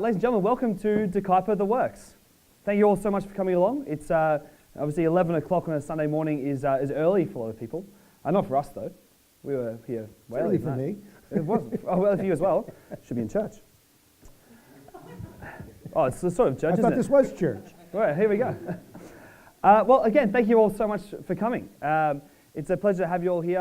Ladies and gentlemen, welcome to Kuyper The Works. Thank you all so much for coming along. It's obviously 11 o'clock on a Sunday morning is early for a lot of people. Not for us though. We were here way early for me. It was early for you as well. Should be in church. Oh, it's the sort of church, I isn't thought it? this was church. Right, here we go. Well, again, thank you all so much for coming. It's a pleasure to have you all here.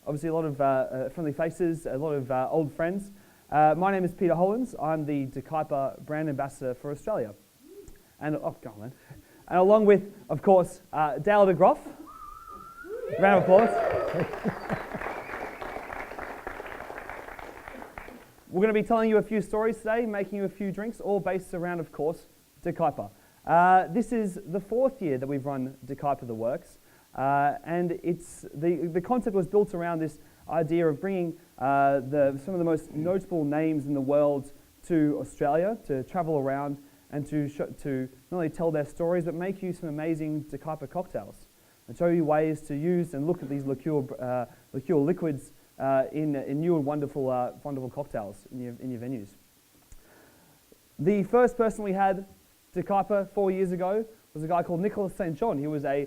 Obviously, a lot of friendly faces, a lot of old friends. My name is Peter Hollins. I'm the Kuyper brand ambassador for Australia. And, oh, go on, man. And along with, of course, Dale DeGroff. Round of applause. We're going to be telling you a few stories today, making you a few drinks, all based around, of course, Kuyper. This is the 4th year that we've run Kuyper The Works. And it's the concept was built around this idea of bringing some of the most notable names in the world to Australia, to travel around and to not only tell their stories, but make you some amazing Kuyper cocktails and show you ways to use and look at these liqueur liquids in new and wonderful cocktails in your venues. The first person we had Kuyper 4 years ago was a guy called Nicholas St. John. He was a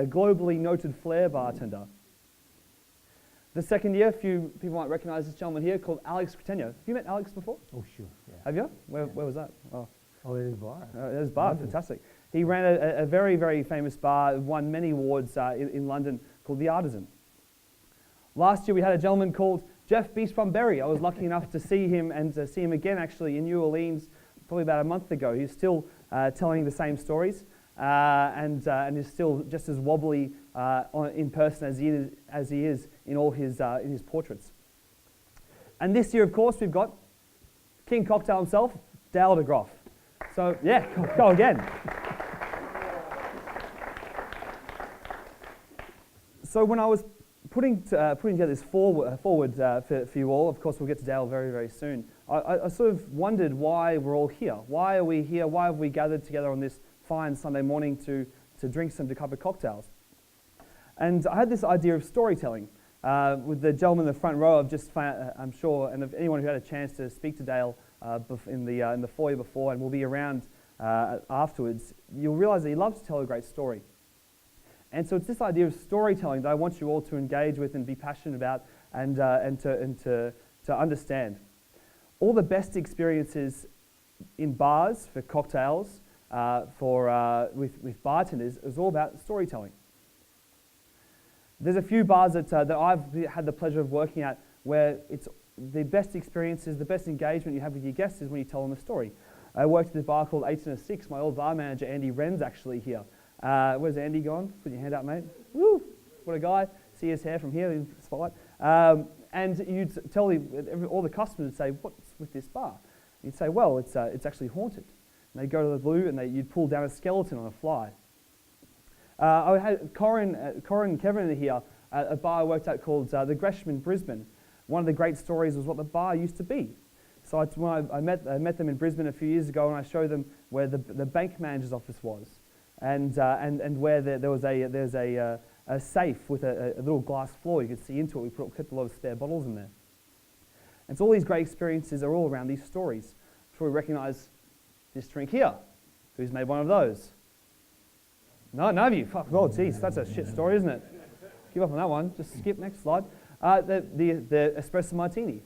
globally noted flair bartender. The second year, a few people might recognize this gentleman here called Alex Creteno. Have you met Alex before? Oh, sure. Yeah. Have you? Where was that? Oh, at his bar. His bar, fantastic. He ran a very, very famous bar, won many awards in London, called The Artisan. Last year, we had a gentleman called Jeff Beast Berry. I was lucky enough to see him and to see him again, actually, in New Orleans, probably about a month ago. He's still telling the same stories and is still just as wobbly in person as he is in all his portraits. And this year, of course, we've got King Cocktail himself, Dale DeGroff. So yeah, go again. So when I was putting together this forward for you all, of course we'll get to Dale very, very soon, I sort of wondered why we're all here. Why are we here? Why have we gathered together on this fine Sunday morning to drink some Kuyper cocktails? And I had this idea of storytelling. With the gentleman in the front row, I've just found, I'm sure, and if anyone who had a chance to speak to Dale in the foyer before and will be around afterwards, you'll realize that he loves to tell a great story. And so it's this idea of storytelling that I want you all to engage with and be passionate about and to understand. All the best experiences in bars for cocktails with bartenders is all about storytelling. There's a few bars that I've had the pleasure of working at where it's the best experiences, the best engagement you have with your guests is when you tell them a story. I worked at a bar called 8 and a 6. My old bar manager, Andy Wren's, actually here. Where's Andy gone? Put your hand up, mate. Woo! What a guy. See his hair from here in the spotlight. And you'd tell all the customers would say, "What's with this bar?" And you'd say, "Well, it's actually haunted." And they'd go to the blue and you'd pull down a skeleton on a fly. I had Corin and Kevin here at a bar I worked at called the Gresham in Brisbane. One of the great stories was what the bar used to be. So when I met them in Brisbane a few years ago, and I showed them where the bank manager's office was, and where there was a safe with a little glass floor you could see into it. We kept a lot of spare bottles in there. And so all these great experiences are all around these stories. I'm sure we recognise this drink here. Who's made one of those? No, none of you. Fuck, well, geez, that's a shit story, isn't it? Give up on that one. Just skip next slide. The espresso martini.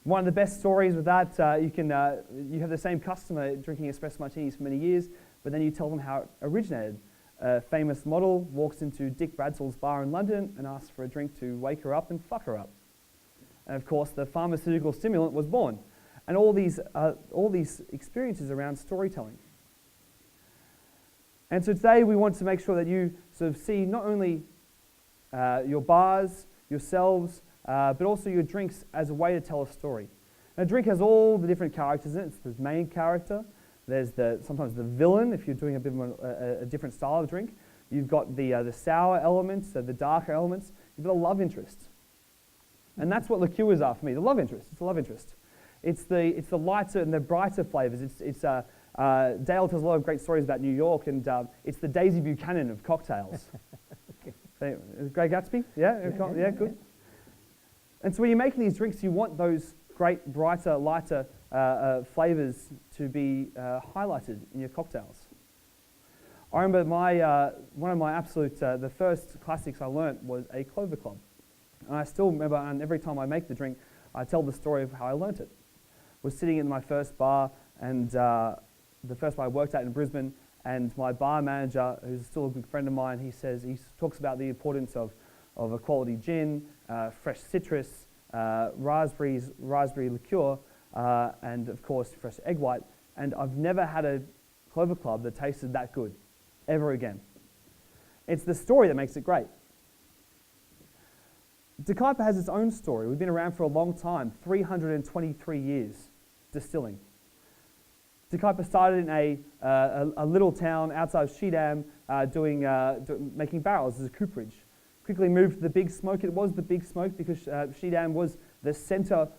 One of the best stories with that, you have the same customer drinking espresso martinis for many years, but then you tell them how it originated. A famous model walks into Dick Bradsell's bar in London and asks for a drink to wake her up and fuck her up. And of course, the pharmaceutical stimulant was born. And all these experiences around storytelling. And so today we want to make sure that you sort of see not only your bars, yourselves, but also your drinks as a way to tell a story. And a drink has all the different characters in it. It's the main character. There's sometimes the villain if you're doing a bit of a different style of drink. You've got the sour elements, the darker elements. You've got a love interest. And that's what liqueurs are for me, the love interest. It's the love interest. It's the lighter and the brighter flavors. Dale tells a lot of great stories about New York, and it's the Daisy Buchanan of cocktails. Okay. Great Gatsby? Yeah? Yeah, good. And so when you're making these drinks, you want those great, brighter, lighter flavors to be highlighted in your cocktails. I remember one of my absolute, the first classics I learnt was a Clover Club. And I still remember, and every time I make the drink, I tell the story of how I learnt it. I was sitting in my first bar, and the first bar I worked at in Brisbane, and my bar manager, who's still a good friend of mine, he talks about the importance of a quality gin, fresh citrus, raspberry liqueur, and of course fresh egg white. And I've never had a Clover Club that tasted that good, ever again. It's the story that makes it great. Kuyper has its own story. We've been around for a long time, 323 years distilling. Kuyper started in a little town outside of Schiedam making barrels as a cooperage. Quickly moved to the Big Smoke. It was the Big Smoke because Schiedam was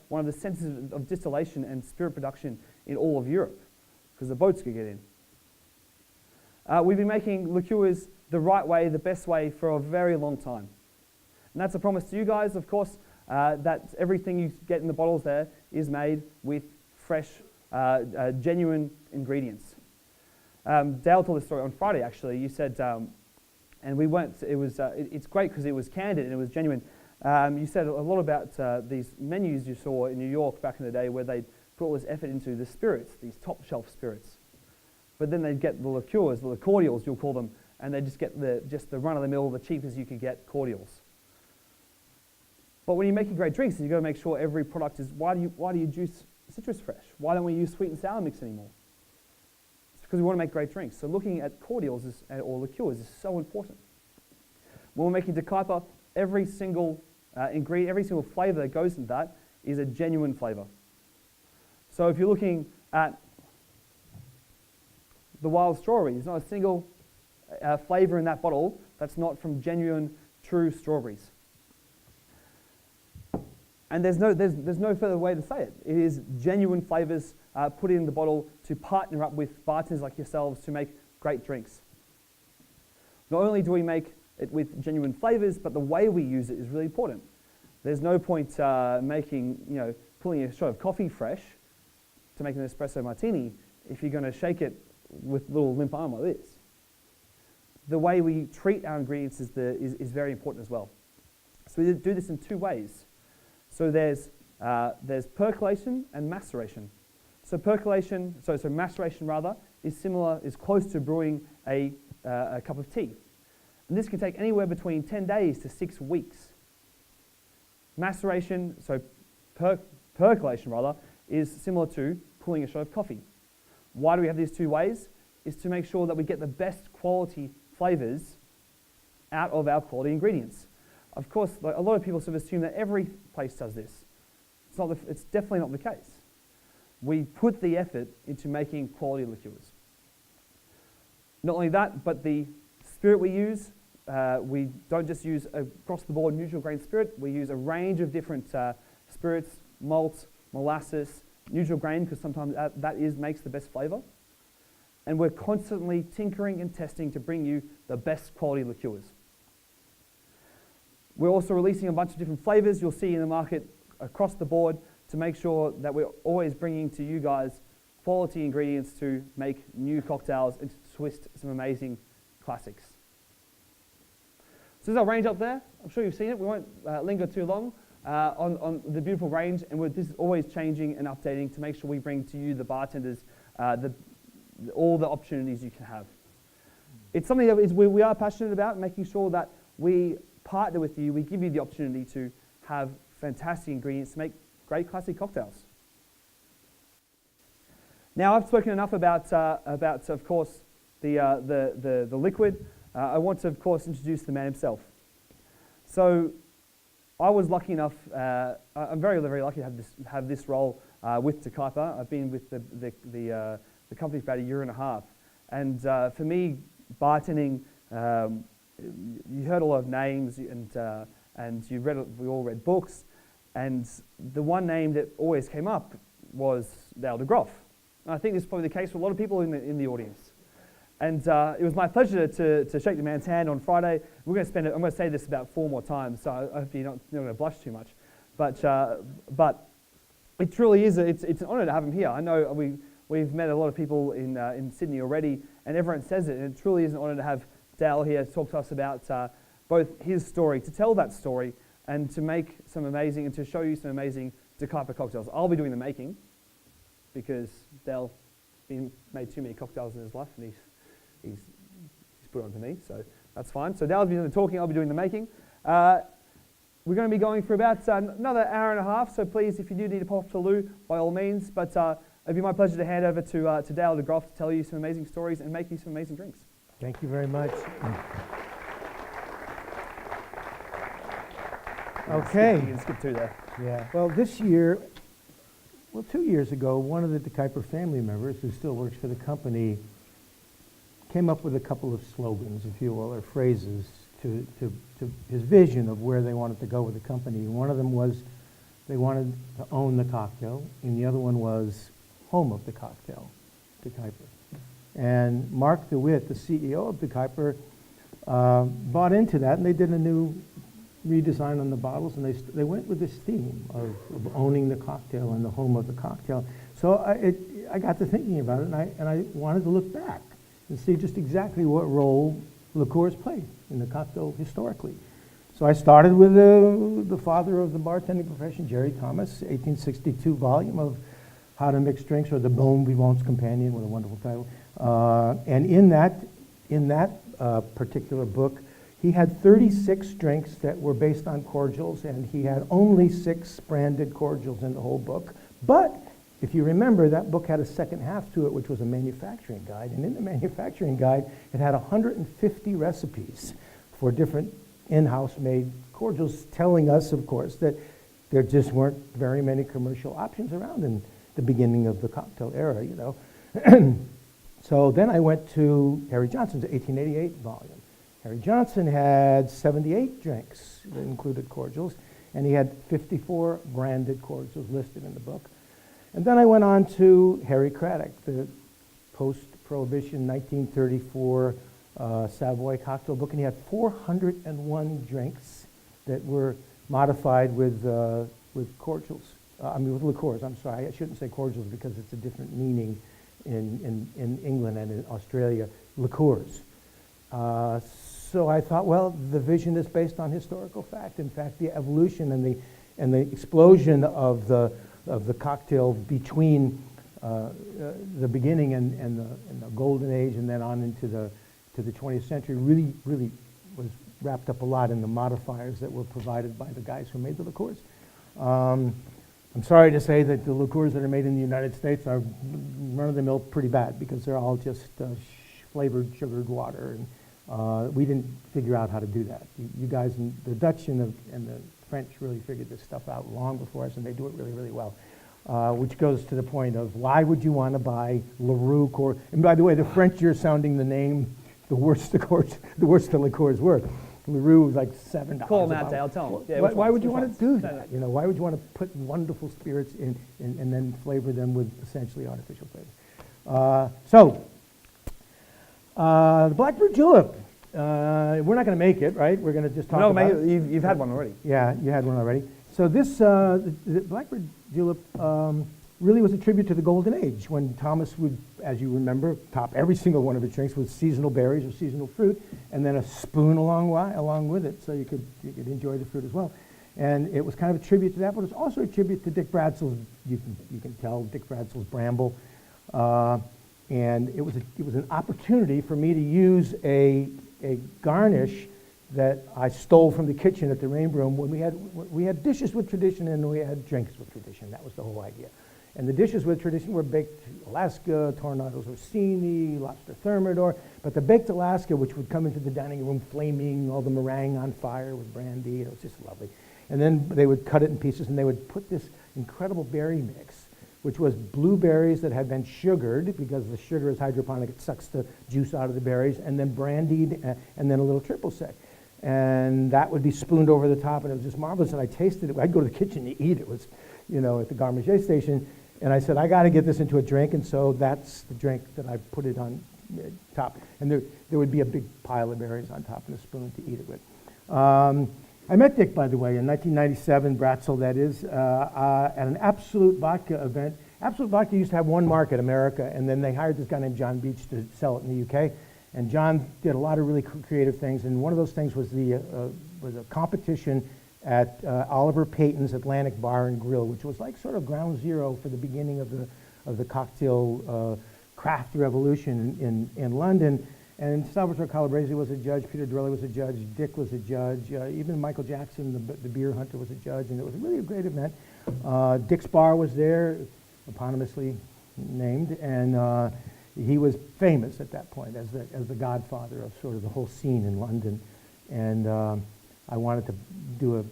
one of the centres of distillation and spirit production in all of Europe because the boats could get in. We've been making liqueurs the right way, the best way for a very long time. And that's a promise to you guys, of course, that everything you get in the bottles there is made with fresh, genuine ingredients. Dale told this story on Friday, actually. You said, and we went, it's great because it was candid and it was genuine. You said a lot about these menus you saw in New York back in the day where they put all this effort into the spirits, these top shelf spirits. But then they'd get the liqueurs, the cordials you'll call them, and they just get the run-of-the-mill, the cheapest you could get cordials. But when you're making great drinks, you've got to make sure every product is, why do you juice citrus fresh? Why don't we use sweet and sour mix anymore? It's because we want to make great drinks. So looking at cordials or liqueurs is so important. When we're making Kuyper, every single ingredient, every single flavour that goes into that is a genuine flavour. So if you're looking at the wild strawberry, there's not a single flavour in that bottle that's not from genuine, true strawberries. And there's no further way to say it. It is genuine flavours put in the bottle to partner up with bartenders like yourselves to make great drinks. Not only do we make it with genuine flavours, but the way we use it is really important. There's no point pulling a shot of coffee fresh to make an espresso martini if you're going to shake it with a little limp arm like this. The way we treat our ingredients is very important as well. So we do this in two ways. So there's percolation and maceration. So maceration rather is close to brewing a cup of tea, and this can take anywhere between 10 days to 6 weeks. Maceration, percolation rather, is similar to pulling a shot of coffee. Why do we have these two ways? Is to make sure that we get the best quality flavors out of our quality ingredients. Of course, a lot of people sort of assume that every place does this. It's definitely not the case. We put the effort into making quality liqueurs. Not only that, but the spirit we use, we don't just use across-the-board neutral grain spirit. We use a range of different spirits, malt, molasses, neutral grain, because sometimes that makes the best flavour. And we're constantly tinkering and testing to bring you the best quality liqueurs. We're also releasing a bunch of different flavours you'll see in the market across the board to make sure that we're always bringing to you guys quality ingredients to make new cocktails and to twist some amazing classics. So there's our range up there. I'm sure you've seen it. We won't linger too long on the beautiful range, and this is always changing and updating to make sure we bring to you, the bartenders, all the opportunities you can have. It's something that we are passionate about, making sure that we partner with you, we give you the opportunity to have fantastic ingredients to make great classic cocktails. Now I've spoken enough about of course, the liquid. I want to, of course, introduce the man himself. So I was lucky enough, I'm very, very lucky to have this role with Kuyper. I've been with the company for about 1.5 years. And for me, bartending, you heard a lot of names, and we all read books, and the one name that always came up was DeGroff. And I think this is probably the case for a lot of people in the audience. And it was my pleasure to shake the man's hand on Friday. I'm going to say this about 4 more times, so I hope you're not going to blush too much. But It truly is. It's an honour to have him here. I know we've met a lot of people in Sydney already, and everyone says it. And it truly is an honour to have Dale here to talk to us about both his story, to tell that story, and to make some amazing, and to show you some amazing Kuyper cocktails. I'll be doing the making because Dale made too many cocktails in his life, and he's put it on to me, so that's fine. So Dale'll be doing the talking, I'll be doing the making. We're going to be going for about another hour and a half, so please, if you do need to pop to the loo, by all means. But it'd be my pleasure to hand over to Dale DeGroff to tell you some amazing stories and make you some amazing drinks. Thank you very much. Okay. You can skip 2 there. Yeah. Well, this year, 2 years ago, one of the Kuyper family members who still works for the company came up with a couple of slogans, if you will, or phrases to his vision of where they wanted to go with the company. And one of them was they wanted to own the cocktail, and the other one was home of the cocktail, Kuyper. And Mark DeWitt, the CEO of Kuyper, bought into that, and they did a new redesign on the bottles, and they went with this theme of owning the cocktail and the home of the cocktail. So I got to thinking about it, and I wanted to look back and see just exactly what role liqueurs played in the cocktail historically. So I started with the father of the bartending profession, Jerry Thomas, 1862 volume of How to Mix Drinks, or The Bon Vivant's Companion, what a wonderful title. And in that particular book, he had 36 drinks that were based on cordials, and he had only 6 branded cordials in the whole book. But if you remember, that book had a second half to it, which was a manufacturing guide. And in the manufacturing guide, it had 150 recipes for different in-house made cordials, telling us, of course, that there just weren't very many commercial options around in the beginning of the cocktail era, you know. So then I went to Harry Johnson's 1888 volume. Harry Johnson had 78 drinks that included cordials, and he had 54 branded cordials listed in the book. And then I went on to Harry Craddock, the post-Prohibition 1934 Savoy cocktail book, and he had 401 drinks that were modified with cordials. With liqueurs. I'm sorry, I shouldn't say cordials because it's a different meaning in England and in Australia. Liqueurs. So I thought, well, the vision is based on historical fact. In fact, the evolution and the explosion of the cocktail between the beginning and the golden age, and then on into the 20th century, really was wrapped up a lot in the modifiers that were provided by the guys who made the liqueurs. I'm sorry to say that the liqueurs that are made in the United States are run-of-the-mill pretty bad, because they're all just flavored, sugared water, and we didn't figure out how to do that. You guys, the Dutch and the French really figured this stuff out long before us, and they do it really, really well. Which goes to the point of, why would you want to buy LaRue cordial? And by the way, the French, you're sounding the name, the worse the liqueurs were. LaRue was like $7. Call them out, Dale. Tell them. Yeah, why would you want to do that? You know, why would you want to put wonderful spirits in and then flavor them with essentially artificial flavors? The Blackbird Julep. We're not going to make it, right? We're going to just talk about it. You've had one already. Yeah, you had one already. So this, the Blackbird Julep really was a tribute to the Golden Age, when Thomas would, as you remember, top every single one of his drinks with seasonal berries or seasonal fruit, and then a spoon along with it, so you could enjoy the fruit as well. And it was kind of a tribute to that, but it's also a tribute to Dick Bradsel's. You can tell Dick Bradsel's Bramble, and it was an opportunity for me to use a garnish that I stole from the kitchen at the Rain Room when we had dishes with tradition and we had drinks with tradition. That was the whole idea. And the dishes with tradition were baked Alaska, Tornadoes Orsini, lobster thermidor. But the baked Alaska, which would come into the dining room flaming, all the meringue on fire with brandy, it was just lovely. And then they would cut it in pieces, and they would put this incredible berry mix, which was blueberries that had been sugared, because the sugar is hydroponic, it sucks the juice out of the berries, and then brandied, and then a little triple sec. And that would be spooned over the top, and it was just marvelous. And I tasted it. I'd go to the kitchen to eat it. It was, at the Garde station. And I said, I got to get this into a drink. And so that's the drink that I put it on top. And there would be a big pile of berries on top and a spoon to eat it with. I met Dick, by the way, in 1997, Bratzel, that is, at an Absolute Vodka event. Absolute Vodka used to have one market, America, and then they hired this guy named John Beach to sell it in the UK. And John did a lot of really creative things, and one of those things was was a competition at Oliver Payton's Atlantic Bar and Grill, which was like sort of ground zero for the beginning of the cocktail craft revolution in London. And Salvatore Calabrese was a judge, Peter Dorelli was a judge, Dick was a judge, even Michael Jackson, the beer hunter, was a judge, and it was really a great event. Dick's Bar was there, eponymously named, and he was famous at that point as the godfather of sort of the whole scene in London. And I wanted to do a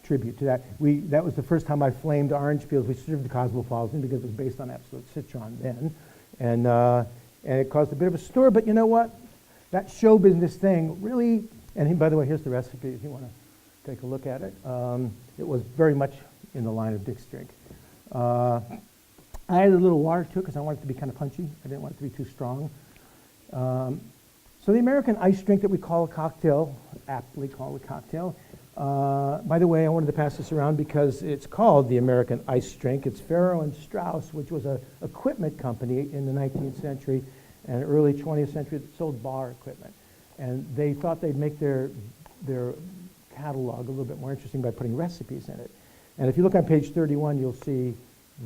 tribute to that. That was the first time I flamed orange peels. We served the Cosmopolitan because it was based on Absolute Citron then. And it caused a bit of a stir, but you know what? That show business thing really, and by the way, here's the recipe if you want to take a look at it. It was very much in the line of Dick's drink. I added a little water to it because I wanted it to be kind of punchy. I didn't want it to be too strong. So the American ice drink that we call a cocktail, aptly called a cocktail. By the way, I wanted to pass this around because it's called the American ice drink. It's Farrow and Straus, which was an equipment company in the 19th century and early 20th century that sold bar equipment. And they thought they'd make their catalog a little bit more interesting by putting recipes in it. And if you look on page 31, you'll see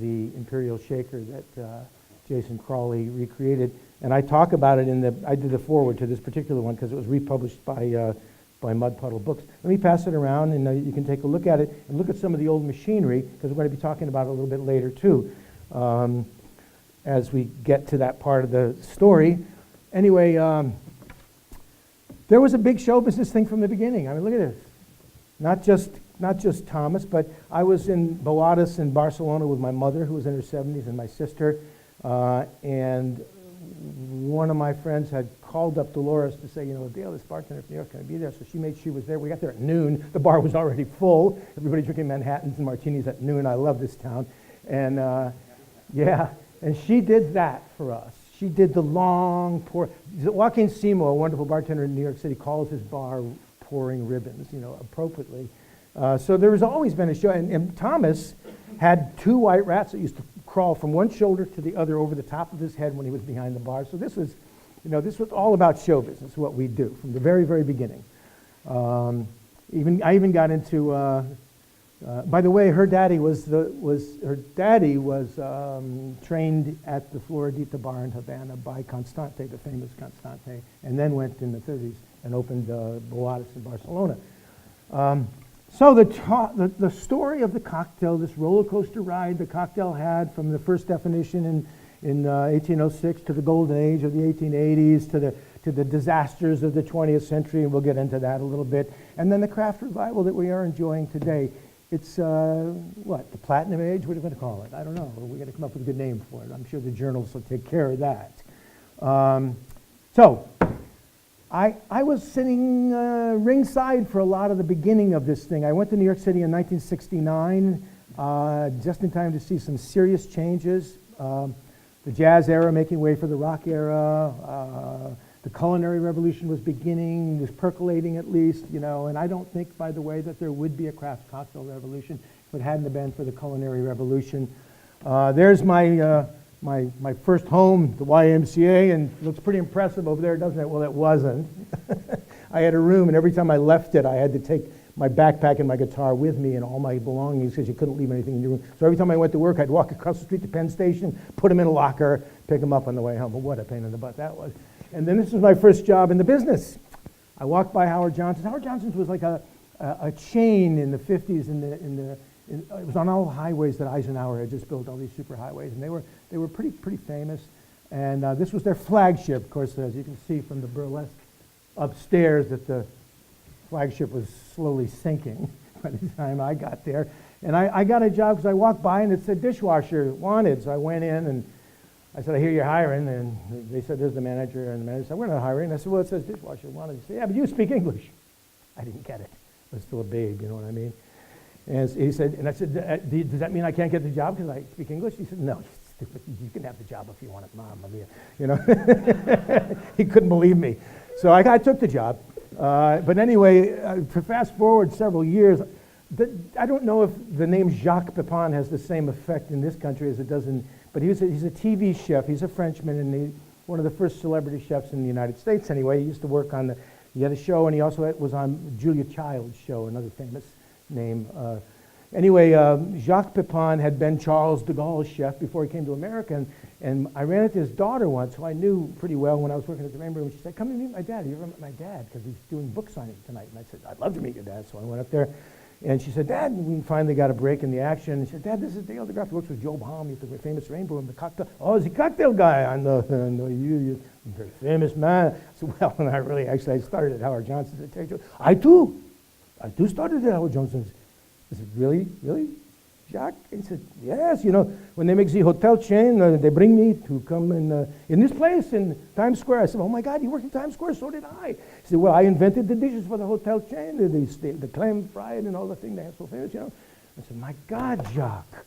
the Imperial Shaker that Jason Crawley recreated. And I talk about it I did the foreword to this particular one because it was republished by Mud Puddle Books. Let me pass it around and you can take a look at it and look at some of the old machinery because we're going to be talking about it a little bit later too as we get to that part of the story. Anyway, there was a big show business thing from the beginning. I mean, look at this. Not just Thomas, but I was in Boadas in Barcelona with my mother, who was in her 70s, and my sister, and one of my friends had called up Dolores to say, you know, Dale, this bartender from New York, can I be there? So she made sure she was there. We got there at noon. The bar was already full. Everybody drinking Manhattans and martinis at noon. I love this town. And yeah, and she did that for us. She did the long pour. Joaquin Seymour, a wonderful bartender in New York City, calls his bar pouring ribbons, you know, appropriately. So there has always been a show. And Thomas had two white rats that used to crawl from one shoulder to the other over the top of his head when he was behind the bar. So this was all about show business, what we do from the very, very beginning. I even got into. By the way, her daddy was trained at the Floridita Bar in Havana by Constante, the famous Constante, and then went in the 30s and opened Boadas in Barcelona. So the story of the cocktail, this roller coaster ride the cocktail had from the first definition in 1806 to the golden age of the 1880s to the disasters of the 20th century, and we'll get into that a little bit, and then the craft revival that we are enjoying today. It's, the platinum age? What are we going to call it? I don't know. We're going to come up with a good name for it. I'm sure the journals will take care of that. So I was sitting ringside for a lot of the beginning of this thing. I went to New York City in 1969, just in time to see some serious changes. The jazz era making way for the rock era. The culinary revolution was beginning, was percolating at least, you know, and I don't think, by the way, that there would be a craft cocktail revolution if it hadn't been for the culinary revolution. There's my first home, the YMCA, and it looks pretty impressive over there, doesn't it? Well, it wasn't. I had a room, and every time I left it, I had to take my backpack and my guitar with me and all my belongings because you couldn't leave anything in your room. So every time I went to work, I'd walk across the street to Penn Station, put them in a locker, pick them up on the way home. But what a pain in the butt that was. And then this was my first job in the business. I walked by Howard Johnson's. Howard Johnson's was like a chain in the 50s. It was on all the highways that Eisenhower had just built, all these super highways, and they were pretty famous. And this was their flagship, of course, as you can see from the burlesque upstairs, that the flagship was slowly sinking by the time I got there. And I got a job because I walked by and it said dishwasher wanted. So I went in and I said, I hear you're hiring. And they said, there's the manager. And the manager said, we're not hiring. And I said, well, it says dishwasher wanted. He said, yeah, but you speak English. I didn't get it. I was still a babe, you know what I mean? And he said, and I said, does that mean I can't get the job because I speak English? He said, no, you stupid. You can have the job if you want it, Mom. You know, he couldn't believe me. So I took the job. But anyway, to fast forward several years, I don't know if the name Jacques Pepin has the same effect in this country as it does in, but he's a TV chef. He's a Frenchman, and one of the first celebrity chefs in the United States anyway. He used to work on he had a show, and he also was on Julia Child's show, another famous name. Anyway, Jacques Pepin had been Charles de Gaulle's chef before he came to America, and I ran into his daughter once, who I knew pretty well when I was working at the Rainbow Room. She said, "Come and meet my dad. You ever met my dad? Because he's doing book signing tonight." And I said, "I'd love to meet your dad." So I went up there, and she said, "Dad," and we finally got a break in the action. And she said, "Dad, this is Dale DeGroff. He works with Joe Baum. He's the famous Rainbow Room, the cocktail." "Oh, he's a cocktail guy." "I know, you're a very famous man." I said, "Well, and I started at Howard Johnson's at Terry Jones." I too started at Howard Johnson's." I said, "Really? Really, Jacques?" He said, "Yes, when they make the hotel chain, they bring me to come in this place in Times Square." I said, "Oh my God, you worked in Times Square? So did I." He said, "Well, I invented the dishes for the hotel chain, the clam fried and all the thing they have so famous, I said, "My God, Jacques,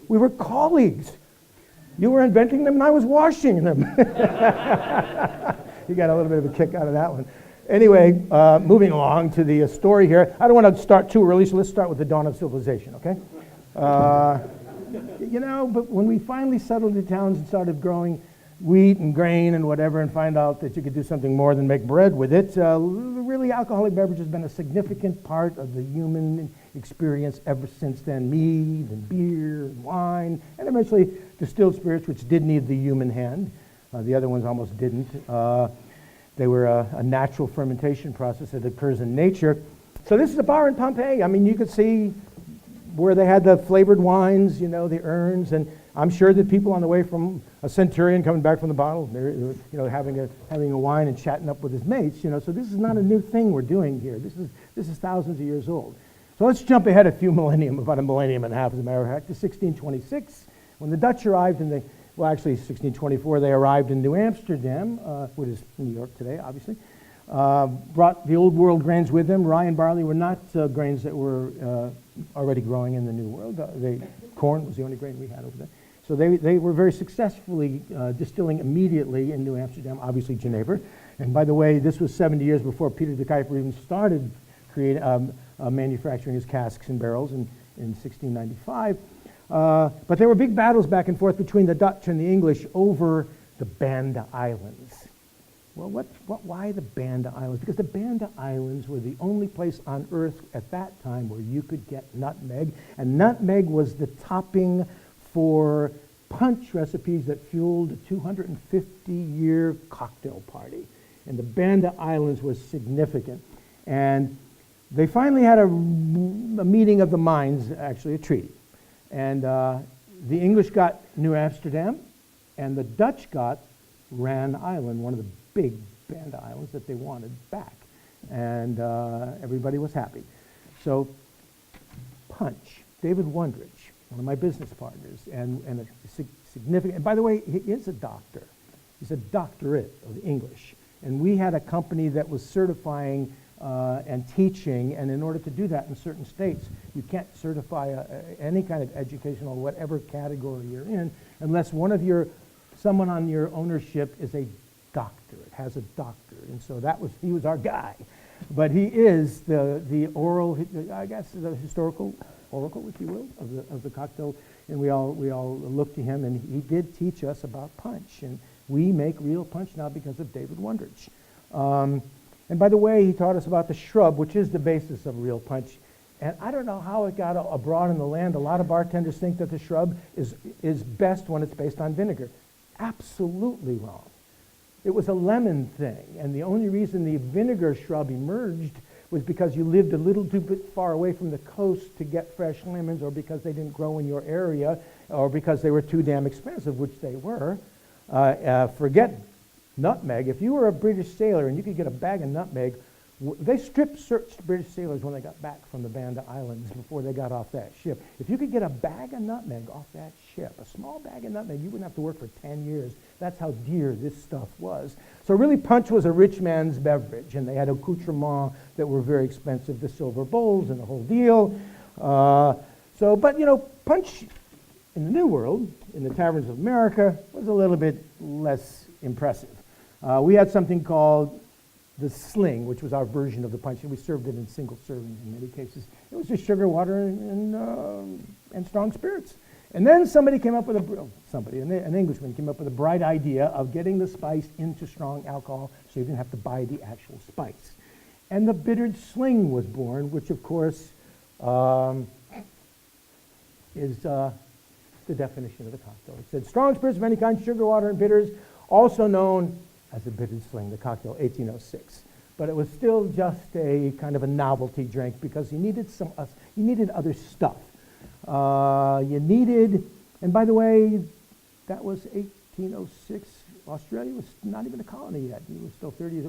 we were colleagues. You were inventing them and I was washing them." You got a little bit of a kick out of that one. Anyway, moving along to the story here. I don't want to start too early, so let's start with the dawn of civilization, okay? But when we finally settled in towns and started growing wheat and grain and whatever, and find out that you could do something more than make bread with it, really alcoholic beverage has been a significant part of the human experience ever since then. Mead and beer and wine, and eventually distilled spirits, which did need the human hand. The other ones almost didn't. They were a natural fermentation process that occurs in nature. So this is a bar in Pompeii. I mean, you could see where they had the flavored wines, the urns, and I'm sure that people on the way from a centurion coming back from the bottle, they're having a wine and chatting up with his mates. So this is not a new thing we're doing here. This is thousands of years old. So let's jump ahead a few millennium, about a millennium and a half, as a matter of fact, to 1626, when the Dutch arrived in actually 1624, they arrived in New Amsterdam, which is New York today, obviously. Brought the old world grains with them. Rye and barley were not grains that were already growing in the New World. Corn was the only grain we had over there. So they were very successfully distilling immediately in New Amsterdam, obviously Geneva. And by the way, this was 70 years before Peter de Kuyper even started manufacturing his casks and barrels in 1695. But there were big battles back and forth between the Dutch and the English over the Banda Islands. Well, why the Banda Islands? Because the Banda Islands were the only place on earth at that time where you could get nutmeg, and nutmeg was the topping for punch recipes that fueled a 250-year cocktail party. And the Banda Islands was significant. And they finally had a meeting of the minds, actually a treaty. And the English got New Amsterdam, and the Dutch got Ran Island, one of the big Banda Islands that they wanted back. And everybody was happy. So Punch, David Wondrich, one of my business partners, and a significant, and by the way, he is a doctor. He's a doctorate of English. And we had a company that was certifying and teaching, and in order to do that in certain states, you can't certify any kind of educational, whatever category you're in, unless someone on your ownership is a doctorate, has a doctorate. And so he was our guy. But he is the oral, I guess, the historical oracle, if you will, of the cocktail. And we all look to him, and he did teach us about punch. And we make real punch now because of David Wondrich. And by the way, he taught us about the shrub, which is the basis of real punch. And I don't know how it got abroad in the land. A lot of bartenders think that the shrub is best when it's based on vinegar. Absolutely wrong. It was a lemon thing, and the only reason the vinegar shrub emerged was because you lived a little too bit far away from the coast to get fresh lemons, or because they didn't grow in your area, or because they were too damn expensive, which they were. Forget nutmeg. If you were a British sailor and you could get a bag of nutmeg, they strip-searched British sailors when they got back from the Banda Islands before they got off that ship. If you could get a bag of nutmeg off that ship, a small bag of nutmeg, you wouldn't have to work for 10 years. That's how dear this stuff was. So really, punch was a rich man's beverage, and they had accoutrements that were very expensive, the silver bowls and the whole deal. But punch in the New World, in the taverns of America, was a little bit less impressive. We had something called the sling, which was our version of the punch, and we served it in single servings in many cases. It was just sugar, water, and strong spirits. And then somebody came up with an Englishman came up with a bright idea of getting the spice into strong alcohol so you didn't have to buy the actual spice. And the bittered sling was born, which of course is the definition of the cocktail. It said strong spirits of any kind, sugar, water, and bitters, also known as the bittered sling, the cocktail, 1806. But it was still just a kind of a novelty drink because you needed other stuff. You needed, and by the way, that was 1806. Australia was not even a colony yet. It was still 30 years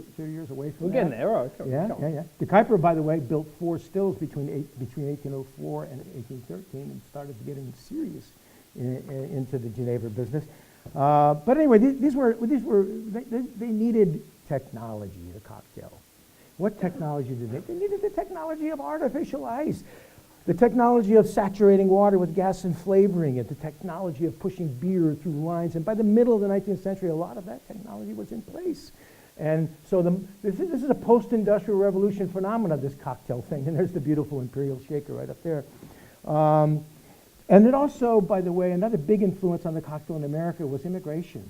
away from that. We're getting there. Okay. Yeah. The Kuyper, by the way, built 4 stills between 1804 and 1813 and started getting serious into the Geneva business. But anyway, they needed technology, the cocktail. What technology did they? They needed the technology of artificial ice, the technology of saturating water with gas and flavoring it, the technology of pushing beer through lines. And by the middle of the 19th century, a lot of that technology was in place. And so this is a post-industrial revolution phenomenon, this cocktail thing. And there's the beautiful imperial shaker right up there. And it also, by the way, another big influence on the cocktail in America was immigration.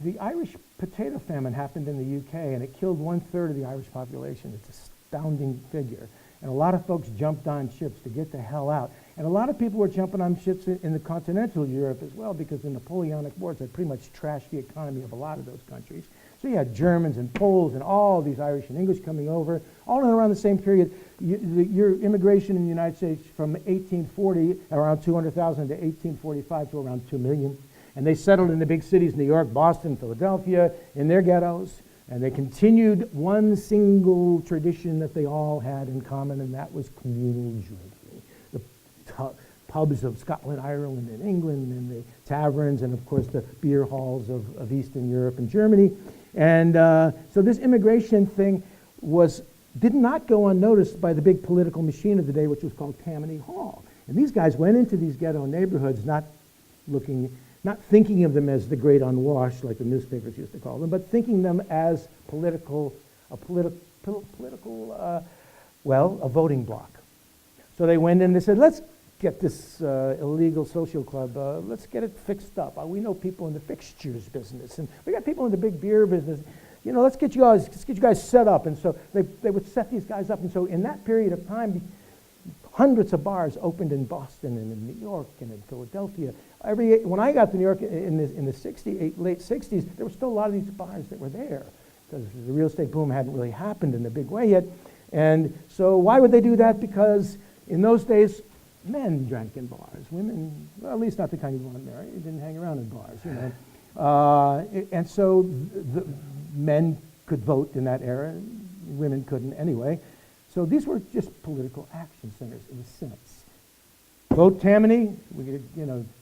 The Irish potato famine happened in the UK, and it killed 1/3 of the Irish population. It's an astounding figure. And a lot of folks jumped on ships to get the hell out. And a lot of people were jumping on ships in the continental Europe as well, because the Napoleonic Wars had pretty much trashed the economy of a lot of those countries. So you had Germans and Poles and all these Irish and English coming over, all in around the same period. Your immigration in the United States from 1840, around 200,000, to 1845 to around 2 million. And they settled in the big cities, New York, Boston, Philadelphia, in their ghettos. And they continued one single tradition that they all had in common, and that was communal drinking. The pubs of Scotland, Ireland, and England, and the taverns, and of course the beer halls of Eastern Europe and Germany. And so this immigration thing did not go unnoticed by the big political machine of the day, which was called Tammany Hall. And these guys went into these ghetto neighborhoods not thinking of them as the great unwashed, like the newspapers used to call them, but thinking them as a voting bloc. So they went in and they said, let's get this illegal social club, let's get it fixed up. We know people in the fixtures business, and we got people in the big beer business. You know, let's get you guys set up. And so they would set these guys up. And so in that period of time, hundreds of bars opened in Boston and in New York and in Philadelphia. When I got to New York in the late 60s, there were still a lot of these bars that were there because the real estate boom hadn't really happened in a big way yet. And so why would they do that? Because in those days, men drank in bars. Women, well, at least not the kind you want to marry. You didn't hang around in bars, you know. And so the men could vote in that era. Women couldn't anyway. So these were just political action centers in the senates. Vote Tammany, we could,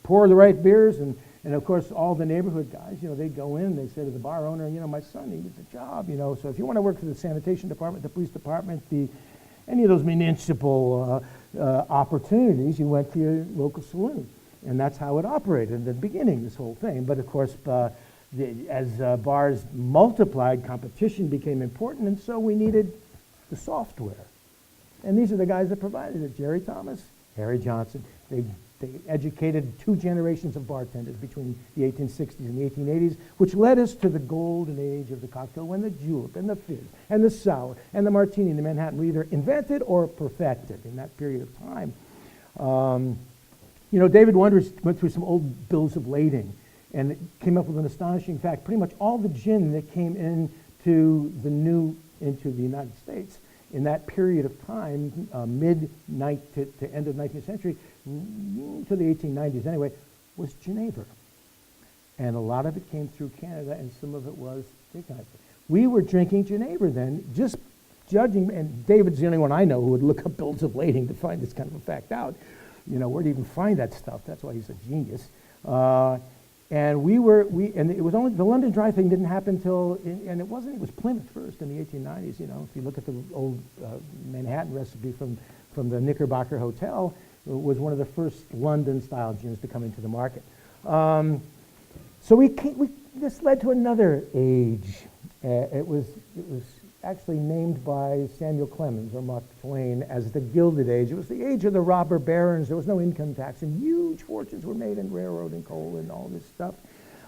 pour the right beers, and of course all the neighborhood guys, they'd go in, they'd say to the bar owner, my son needs a job, so if you want to work for the sanitation department, the police department, any of those municipal opportunities, you went to your local saloon. And that's how it operated in the beginning, this whole thing. But of course, as bars multiplied, competition became important, and so we needed the software. And these are the guys that provided it: Jerry Thomas, Harry Johnson. They educated 2 generations of bartenders between the 1860s and the 1880s, which led us to the golden age of the cocktail, when the julep and the fizz and the sour and the martini and the Manhattan were either invented or perfected in that period of time. David Wonders went through some old bills of lading and came up with an astonishing fact. Pretty much all the gin that came into the United States in that period of time, mid-night to end of the 19th century, to the 1890s anyway, was Geneva. And a lot of it came through Canada, and some of it was Kuyper. We were drinking Geneva then, just judging, and David's the only one I know who would look up bills of lading to find this kind of a fact out. Where to even find that stuff. That's why he's a genius. And it was only, the London Dry thing didn't happen till, it was Plymouth first in the 1890s, If you look at the old Manhattan recipe from the Knickerbocker Hotel, it was one of the first London-style gins to come into the market. So this led to another age It was actually named by Samuel Clemens or Mark Twain as the Gilded Age. It was the age of the robber barons. There was no income tax, and huge fortunes were made in railroad and coal and all this stuff.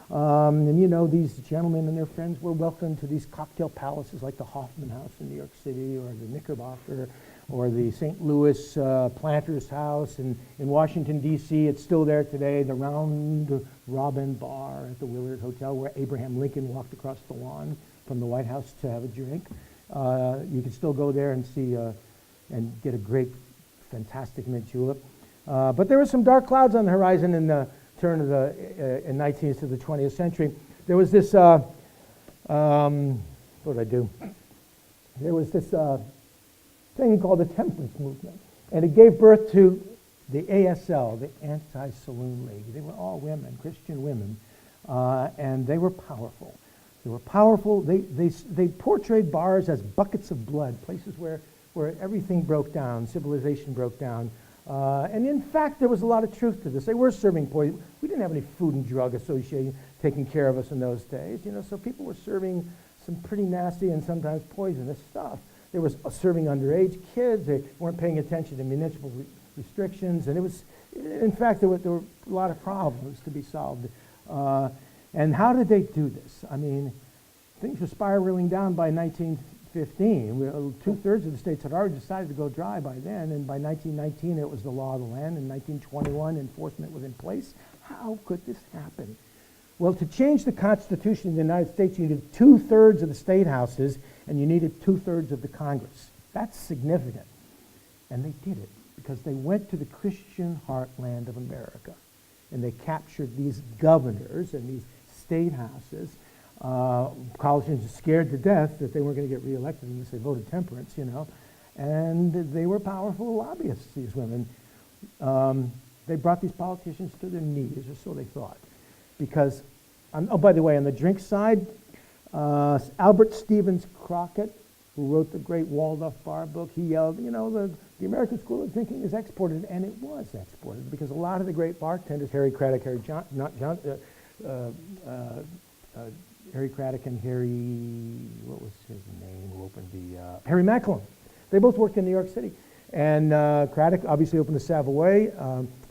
And you know, these gentlemen and their friends were welcomed to these cocktail palaces like the Hoffman House in New York City, or the Knickerbocker, or the St. Louis Planters House in Washington, D.C. It's still there today, the Round Robin Bar at the Willard Hotel, where Abraham Lincoln walked across the lawn from the White House to have a drink. You can still go there and see and get a great, fantastic mint julep. But there were some dark clouds on the horizon in the turn of the 19th to the 20th century. There was this, what did I do? There was this thing called the temperance movement, and it gave birth to the ASL, the Anti-Saloon League. They were all women, Christian women, and they were powerful. They were powerful. They portrayed bars as buckets of blood, places where everything broke down, civilization broke down. And in fact, there was a lot of truth to this. They were serving poison. We didn't have any Food and Drug Association taking care of us in those days, you know, so people were serving some pretty nasty and sometimes poisonous stuff. They were serving underage kids. They weren't paying attention to municipal restrictions, and it was, in fact, there were a lot of problems to be solved. And how did they do this? I mean, things were spiraling down by 1915. Two-thirds of the states had already decided to go dry by then, and by 1919 it was the law of the land. In 1921, enforcement was in place. How could this happen? Well, to change the Constitution of the United States, you needed two-thirds of the state houses, and you needed two-thirds of the Congress. That's significant. And they did it because they went to the Christian heartland of America, and they captured these governors and these state houses. Politicians were scared to death that they weren't going to get reelected unless they voted temperance, you know. And they were powerful lobbyists, these women. They brought these politicians to their knees, or so they thought. Because, oh, by the way, on the drink side, Albert Stevens Crockett, who wrote the great Waldorf Bar book, he yelled, you know, the American School of Drinking is exported, and it was exported, because a lot of the great bartenders, Harry Craddock, Harry Craddock and Harry, what was his name, who opened Harry Macklin. They both worked in New York City. And Craddock obviously opened the Savoy.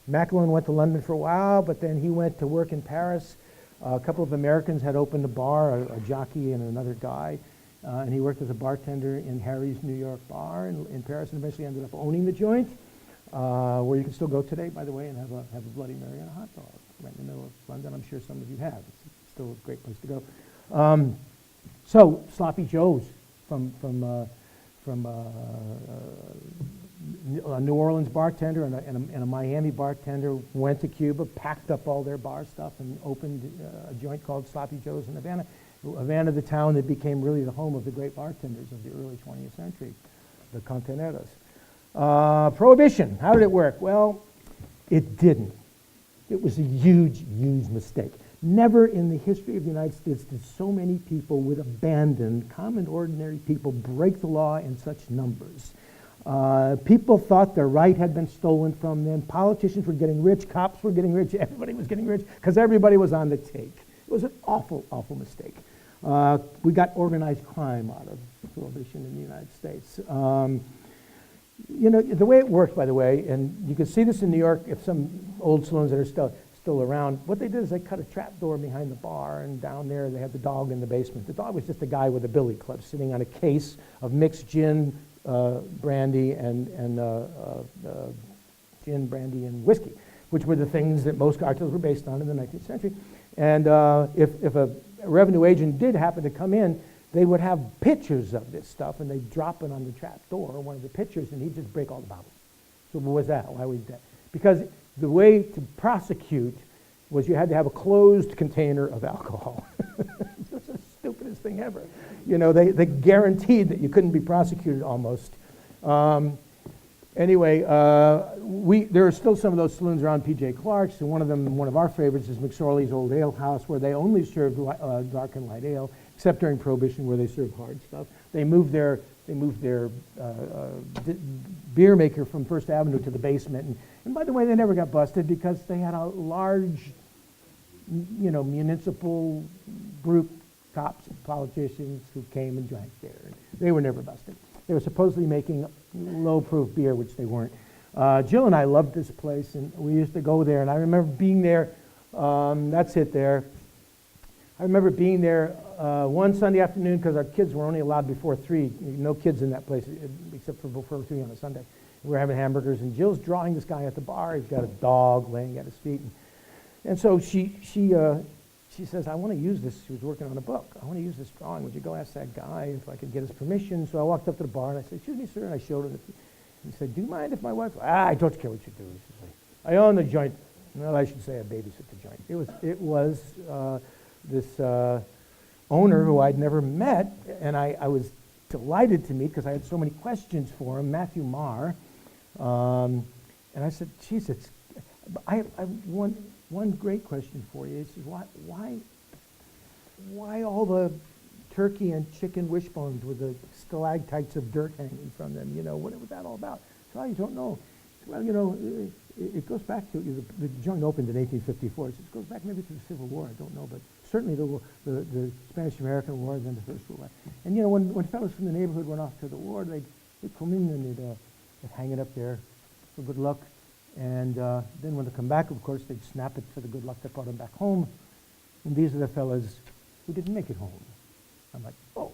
Macklin went to London for a while, but then he went to work in Paris. A couple of Americans had opened a bar, a jockey and another guy. And he worked as a bartender in Harry's New York bar in Paris, and eventually ended up owning the joint, where you can still go today, by the way, and have a Bloody Mary and a hot dog right in the middle of London. I'm sure some of you have. It's still a great place to go. So Sloppy Joe's from a New Orleans bartender and a Miami bartender went to Cuba, packed up all their bar stuff, and opened a joint called Sloppy Joe's in Havana. Havana, the town that became really the home of the great bartenders of the early 20th century, the Cantoneros. Prohibition, how did it work? Well, it didn't. It was a huge, huge mistake. Never in the history of the United States did so many people with abandon, common, ordinary people, break the law in such numbers. People thought their right had been stolen from them. Politicians were getting rich. Cops were getting rich. Everybody was getting rich because everybody was on the take. It was an awful, awful mistake. We got organized crime out of prohibition in the United States. You know, the way it worked, by the way, and you can see this in New York, if some old saloons that are still around, what they did is they cut a trap door behind the bar, and down there they had the dog in the basement. The dog was just a guy with a billy club sitting on a case of mixed gin, brandy, and gin, brandy, and whiskey, which were the things that most cartels were based on in the 19th century. And if a revenue agent did happen to come in, they would have pictures of this stuff, and they'd drop it on the trap door, one of the pictures, and he'd just break all the bottles. So what was that? Why would that? Because the way to prosecute was you had to have a closed container of alcohol. It was the stupidest thing ever. You know, they guaranteed that you couldn't be prosecuted almost. Anyway, there are still some of those saloons around P.J. Clark's, and one of our favorites is McSorley's Old Ale House, where they only served dark and light ale, except during Prohibition, where they served hard stuff. They moved their beer maker from First Avenue to the basement, and by the way, they never got busted because they had a large, you know, municipal group top politicians who came and drank there. And they were never busted. They were supposedly making low-proof beer, which they weren't. Jill and I loved this place, and we used to go there. And I remember being there. That's it there. I remember being there one Sunday afternoon because our kids were only allowed before 3. No kids in that place except for before 3 on a Sunday. We were having hamburgers, and Jill's drawing this guy at the bar. He's got a dog laying at his feet. And so she says, I want to use this. She was working on a book. I want to use this drawing. Would you go ask that guy if I could get his permission? So I walked up to the bar, and I said, excuse me, sir. And I showed her. And he said, do you mind if my wife? I don't care what you do. She said, I own the joint. Well, I should say I babysit the joint. It was this owner who I'd never met, and I was delighted to meet because I had so many questions for him, Matthew Marr. And I said, geez, I have one great question for you. He says, why all the turkey and chicken wishbones with the stalactites of dirt hanging from them? You know, what was that all about? So you don't know. Well, you know, it goes back to, the joint opened in 1854. It goes back maybe to the Civil War, I don't know, but certainly the Spanish-American War and then the First World War. And you know, when fellows from the neighborhood went off to the war, they'd come in and they'd hang it up there for good luck. And then when they come back, of course, they'd snap it for the good luck that brought them back home. And these are the fellas who didn't make it home. I'm like, oh,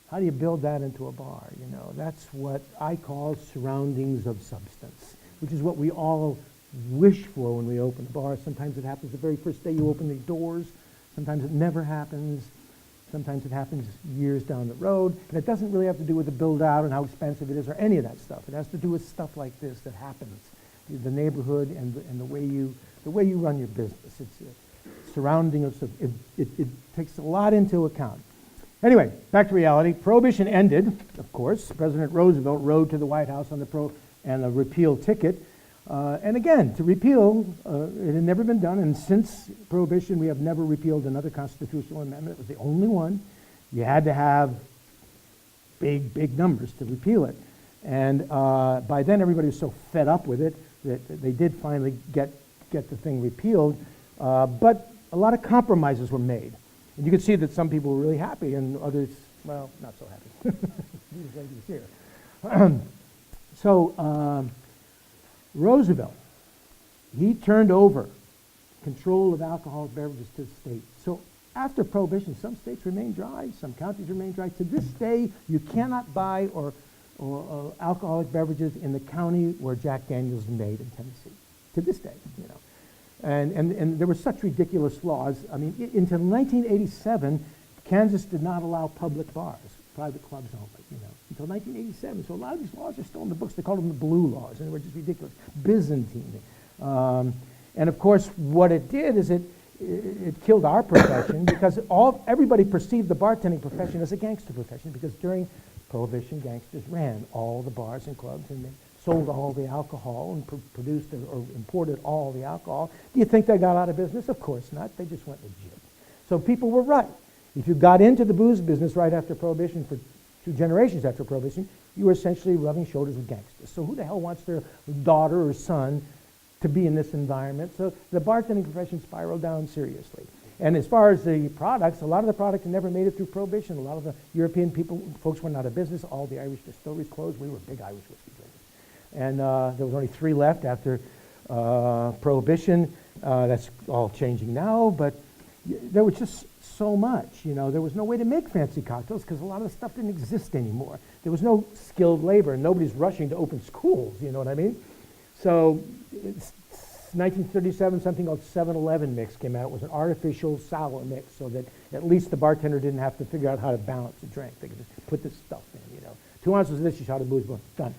how do you build that into a bar? You know, that's what I call surroundings of substance, which is what we all wish for when we open a bar. Sometimes it happens the very first day you open the doors. Sometimes it never happens. Sometimes it happens years down the road. And it doesn't really have to do with the build out and how expensive it is or any of that stuff. It has to do with stuff like this that happens. The neighborhood and the way you run your business. It's a surrounding of it takes a lot into account. Anyway, back to reality. Prohibition ended, of course. President Roosevelt rode to the White House on the repeal ticket. And again, to repeal, it had never been done. And since Prohibition, we have never repealed another constitutional amendment. It was the only one. You had to have big numbers to repeal it. And by then, everybody was so fed up with it that they did finally get the thing repealed. But a lot of compromises were made. And you could see that some people were really happy and others, well, not so happy. So Roosevelt, he turned over control of alcoholic beverages to the state. So after Prohibition, some states remain dry, some counties remain dry. To this day, you cannot buy or alcoholic beverages in the county where Jack Daniels is made in Tennessee. To this day, you know. And there were such ridiculous laws. I mean, until 1987, Kansas did not allow public bars, private clubs only, you know, until 1987. So a lot of these laws are still in the books. They called them the blue laws, and they were just ridiculous. Byzantine. And of course, what it did is it killed our profession because everybody perceived the bartending profession as a gangster profession because during Prohibition, gangsters ran all the bars and clubs, and they sold all the alcohol and produced or imported all the alcohol. Do you think they got out of business? Of course not. They just went legit. So people were right. If you got into the booze business right after Prohibition, for 2 generations after Prohibition, you were essentially rubbing shoulders with gangsters. So who the hell wants their daughter or son to be in this environment? So the bartending profession spiraled down seriously. And as far as the products, a lot of the products never made it through Prohibition. A lot of the European folks went out of business. All the Irish distilleries closed. We were big Irish whiskey drinkers. And there was only 3 left after Prohibition. That's all changing now, but there was just so much. You know, there was no way to make fancy cocktails because a lot of the stuff didn't exist anymore. There was no skilled labor, and nobody's rushing to open schools. You know what I mean? So, 1937, something called 7-Eleven mix came out. It was an artificial sour mix, so that at least the bartender didn't have to figure out how to balance the drink. They could just put this stuff in. You know, 2 ounces of this, you shot a booze, done.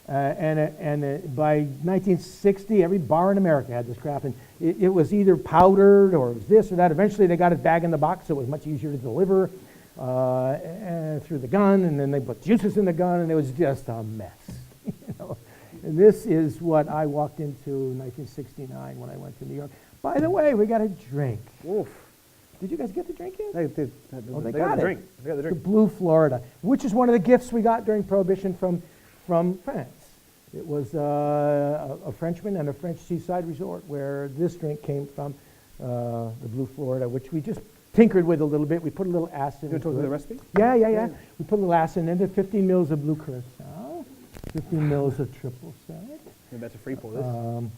And by 1960, every bar in America had this crap, and it was either powdered or it was this or that. Eventually, they got it bag in the box, so it was much easier to deliver through the gun, and then they put juices in the gun, and it was just a mess. You know? And this is what I walked into in 1969 when I went to New York. By the way, we got a drink. Oof. Did you guys get the drink in? They got the drink. They got the drink. The Blue Florida, which is one of the gifts we got during Prohibition from France. It was a Frenchman and a French seaside resort where this drink came from, the Blue Florida, which we just tinkered with a little bit. We put a little acid You want to talk into about the it. recipe? Yeah. Yeah. We put a little acid into 15 mils of blue curacao, 15 mils of triple sec. We're about to free pour this.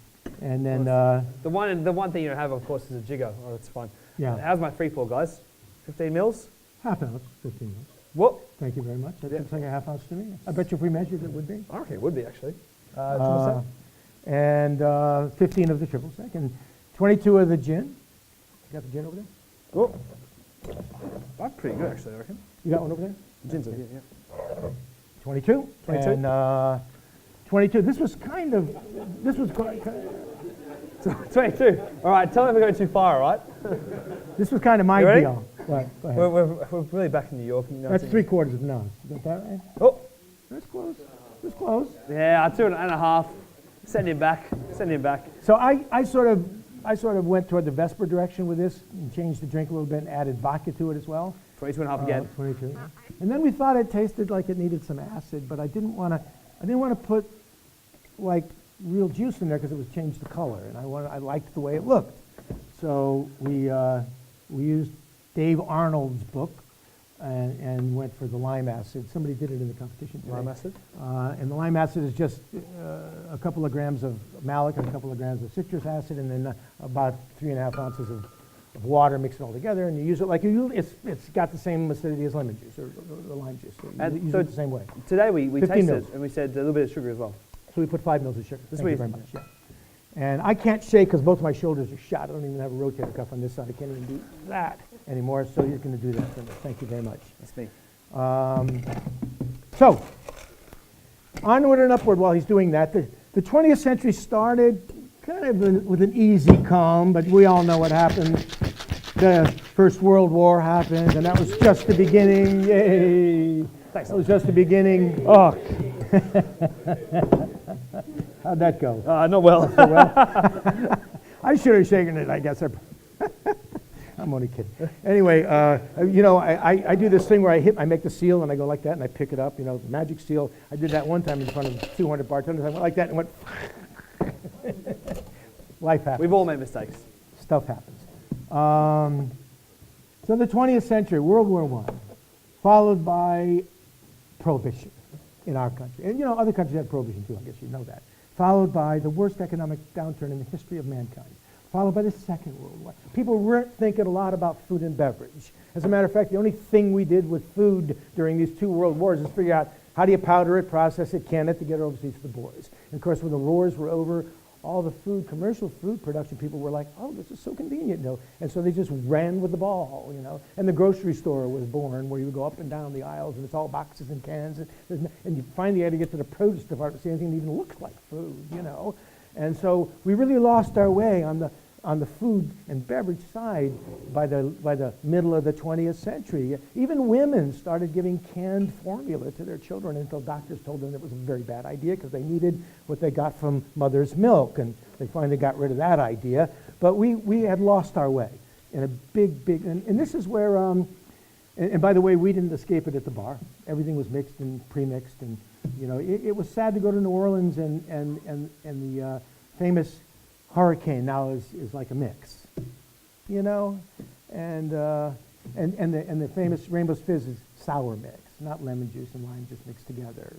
And then, The one thing you don't have, of course, is a jigger. Oh, that's fine. yeah, How's my free pour, guys? 15 mils? half ounce, 15 mils. What? Thank you very much. That Yeah. looks like a half ounce to me. I bet you if we measured it would be. I reckon it would be, actually. Uh, and 15 of the triple sec, and 22 of the gin. You got the gin over there? Oh. That's pretty good, actually, I reckon. You got one over there? Gin's in here, yeah. 22. 22. And 22. This was quite, 22. All right, tell me if we're going too far, all right? this was kind of my You ready? deal. Right, go ahead. We're really back in New York. You know, That's it's- 3/4 of an ounce. Is that right? Oh, That's close. That's close. yeah, 2.5. Send him back. So I sort of went toward the Vesper direction with this and changed the drink a little bit and added vodka to it as well. 22.5 again. 22. And then we thought it tasted like it needed some acid, but I didn't want to put like real juice in there because it would change the color, and I liked the way it looked. So we used Dave Arnold's book and went for the lime acid. Somebody did it in the competition today. Lime acid. And the lime acid is just a couple of grams of malic and a couple of grams of citrus acid, and then about 3.5 ounces of water. Mix it all together, and you use it like it's got the same acidity as lemon juice or lime juice. So And you use so it the same way. Today we 15 tasted mils. it and we said a little bit of sugar as well. So we put 5 mils of sugar. This Thank you way- very much. Yeah. And I can't shake because both my shoulders are shot. I don't even have a rotator cuff on this side. I can't even do that anymore. So you're going to do that for me. Thank you very much. That's me. So, onward and upward while he's doing that. The 20th century started kind of with an easy calm, but we all know what happened. The First World War happened, and that was just the beginning. Yay! Thanks. That was just the beginning. Oh. How'd that go? Not well. I should have shaken it, I guess. I'm only kidding. Anyway, I do this thing where I make the seal and I go like that and I pick it up, the magic seal. I did that one time in front of 200 bartenders. I went like that and went. Life happens. We've all made mistakes. Stuff happens. So the 20th century, World War I, followed by Prohibition in our country. And other countries had Prohibition too, I guess you know that. Followed by the worst economic downturn in the history of mankind. Followed by the Second World War. People weren't thinking a lot about food and beverage. As a matter of fact, the only thing we did with food during these two world wars is figure out how do you powder it, process it, can it to get it overseas for the boys. And of course, when the wars were over, all the commercial food production people were like, oh, this is so convenient, And so they just ran with the ball, And the grocery store was born where you would go up and down the aisles and it's all boxes and cans. And you finally had to get to the produce department to see anything that even looks like food, And so we really lost our way on the food and beverage side by the middle of the 20th century. Even women started giving canned formula to their children until doctors told them it was a very bad idea because they needed what they got from mother's milk, and they finally got rid of that idea. But we had lost our way in a big, and this is where, and by the way, we didn't escape it at the bar. Everything was mixed and pre-mixed, and it was sad to go to New Orleans and the famous Hurricane now is like a mix, and the famous Rainbow's Fizz is sour mix, not lemon juice and lime juice mixed together,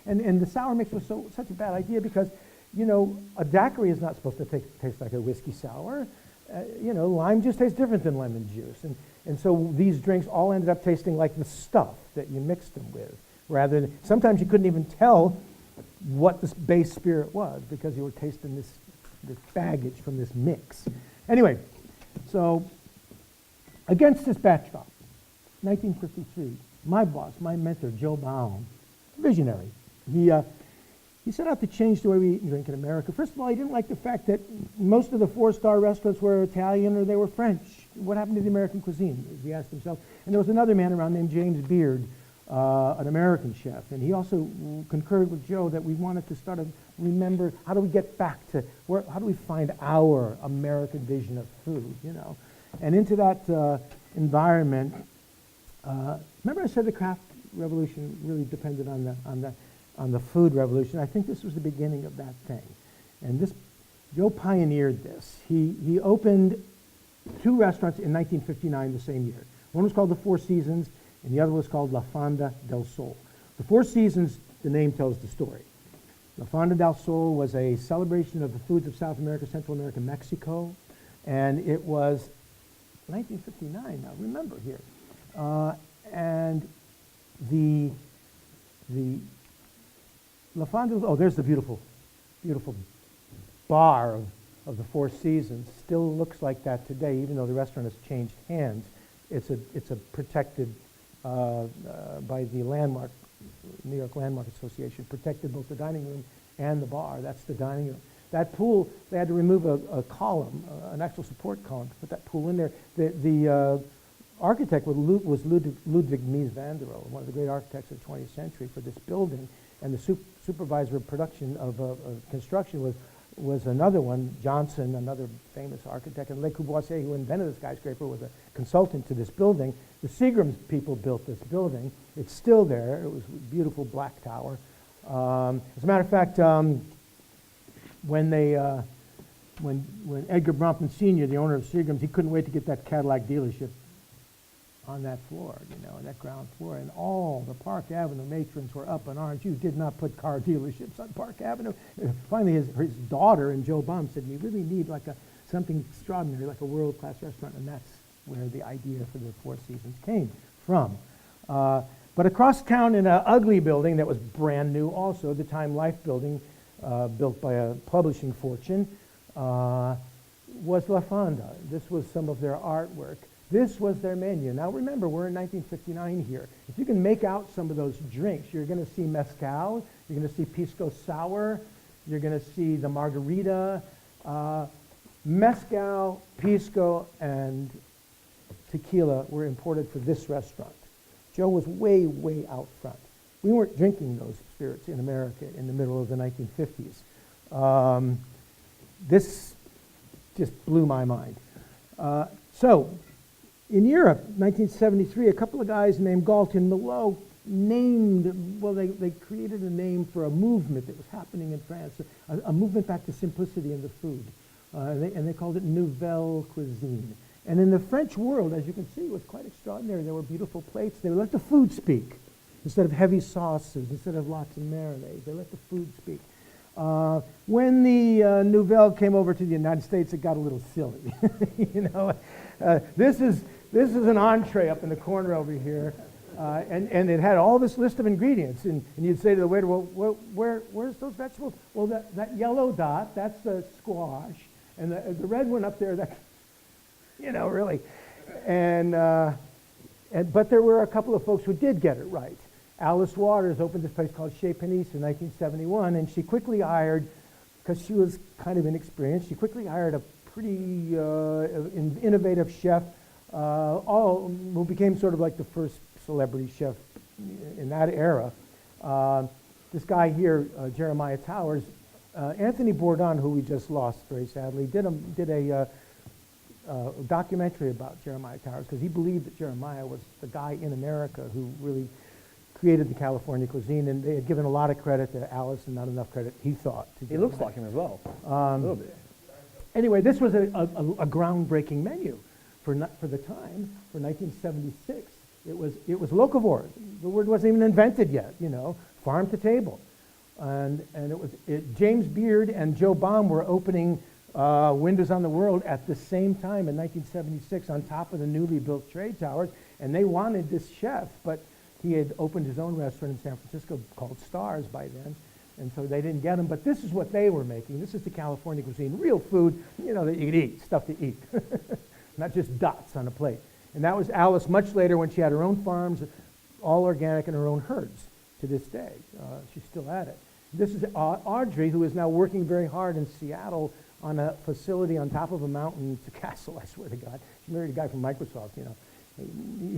and the sour mix was such a bad idea because a daiquiri is not supposed to taste like a whiskey sour, lime juice tastes different than lemon juice, and so these drinks all ended up tasting like the stuff that you mixed them with, rather than sometimes you couldn't even tell what the base spirit was because you were tasting this baggage from this mix. Anyway, so against this backdrop, 1953, my boss, my mentor, Joe Baum, visionary, he set out to change the way we eat and drink in America. First of all, he didn't like the fact that most of the 4-star restaurants were Italian or they were French. What happened to the American cuisine, he asked himself. And there was another man around named James Beard, an American chef, and he also concurred with Joe that we wanted to start to remember how do we get back to how do we find our American vision of food, and into that environment. Remember, I said the craft revolution really depended on the food revolution. I think this was the beginning of that thing, and Joe pioneered this. He opened two restaurants in 1959, the same year. One was called the Four Seasons, and the other was called La Fonda del Sol. The Four Seasons, the name tells the story. La Fonda del Sol was a celebration of the foods of South America, Central America, Mexico, and it was 1959, now remember here. And the La Fonda, oh, there's the beautiful bar of the Four Seasons. Still looks like that today, even though the restaurant has changed hands. It's a protected by the landmark, New York Landmark Association, protected both the dining room and the bar. That's the dining room. That pool, they had to remove a column, an actual support column, to put that pool in there. The architect was Ludwig Mies van der Rohe, one of the great architects of the 20th century for this building, and the supervisor of production of construction was another one, Johnson, another famous architect, and Le Corbusier, who invented the skyscraper, was a consultant to this building. The Seagrams people built this building. It's still there. It was a beautiful black tower. As a matter of fact, when Edgar Bronfman Sr., the owner of Seagrams, he couldn't wait to get that Cadillac dealership on that floor, on that ground floor. And all the Park Avenue matrons were up in arms. You did not put car dealerships on Park Avenue. Finally, his daughter and Joe Baum said, we really need like something extraordinary, like a world-class restaurant. And that's where the idea for the Four Seasons came from. But across town in an ugly building that was brand new also, the Time Life building, built by a publishing fortune, was La Fonda. This was some of their artwork. This was their menu. Now remember, we're in 1959 here. If you can make out some of those drinks, you're going to see mezcal, you're going to see pisco sour, you're going to see the margarita. Mezcal, pisco, and tequila were imported for this restaurant. Joe was way, way out front. We weren't drinking those spirits in America in the middle of the 1950s. This just blew my mind. So, in Europe, 1973, a couple of guys named Galt and Milot they created a name for a movement that was happening in France, a movement back to simplicity in the food. And they called it Nouvelle Cuisine. And in the French world, as you can see, it was quite extraordinary. There were beautiful plates. They let the food speak. Instead of heavy sauces, instead of lots of marinades, they let the food speak. When the Nouvelle came over to the United States, it got a little silly. This is an entree up in the corner over here, and it had all this list of ingredients. And you'd say to the waiter, well, where's those vegetables? Well, that yellow dot, that's the squash, and the red one up there, that, really. But there were a couple of folks who did get it right. Alice Waters opened this place called Chez Panisse in 1971, and she quickly hired, because she was kind of inexperienced, she quickly hired a pretty innovative chef, who became sort of like the first celebrity chef in that era. This guy here, Jeremiah Towers, Anthony Bourdain, who we just lost very sadly, did a documentary about Jeremiah Towers because he believed that Jeremiah was the guy in America who really created the California cuisine, and they had given a lot of credit to Alice and not enough credit, he thought. He looks like him as well, a little bit. Anyway, this was a groundbreaking menu for the time, for 1976. It was locavore. The word wasn't even invented yet, farm to table. And James Beard and Joe Baum were opening Windows on the World at the same time in 1976 on top of the newly built trade towers, and they wanted this chef, but he had opened his own restaurant in San Francisco called Stars by then, and so they didn't get him. But this is what they were making. This is the California cuisine, real food, that you could eat, stuff to eat, not just dots on a plate. And that was Alice much later when she had her own farms, all organic, and her own herds to this day. She's still at it. This is Audrey, who is now working very hard in Seattle on a facility on top of a mountain. It's a castle, I swear to God. She married a guy from Microsoft,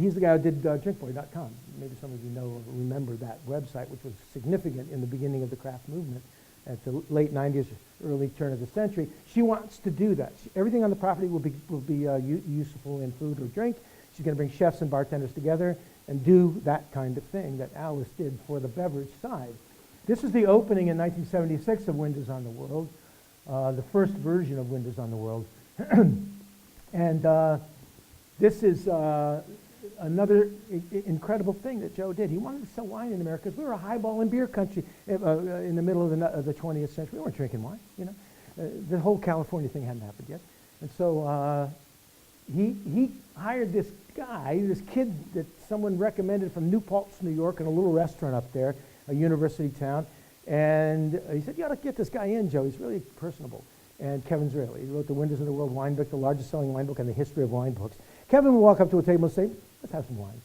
He's the guy who did drinkboy.com. Maybe some of you know or remember that website, which was significant in the beginning of the craft movement at the late 90s, early turn of the century. She wants to do that. Everything on the property will be useful in food or drink. She's going to bring chefs and bartenders together and do that kind of thing that Alice did for the beverage side. This is the opening in 1976 of Windows on the World, the first version of Windows on the World. And this is another incredible thing that Joe did. He wanted to sell wine in America because we were a highball and beer country in the middle of the 20th century. We weren't drinking wine, you know. The whole California thing hadn't happened yet. And so he hired this guy, this kid that someone recommended from New Paltz, New York, in a little restaurant up there, a university town. And he said, you ought to get this guy in, Joe. He's really personable. And Kevin Zraeli. He wrote The Windows of the World wine book, the largest selling wine book in the history of wine books. Kevin would walk up to a table and say, let's have some wine.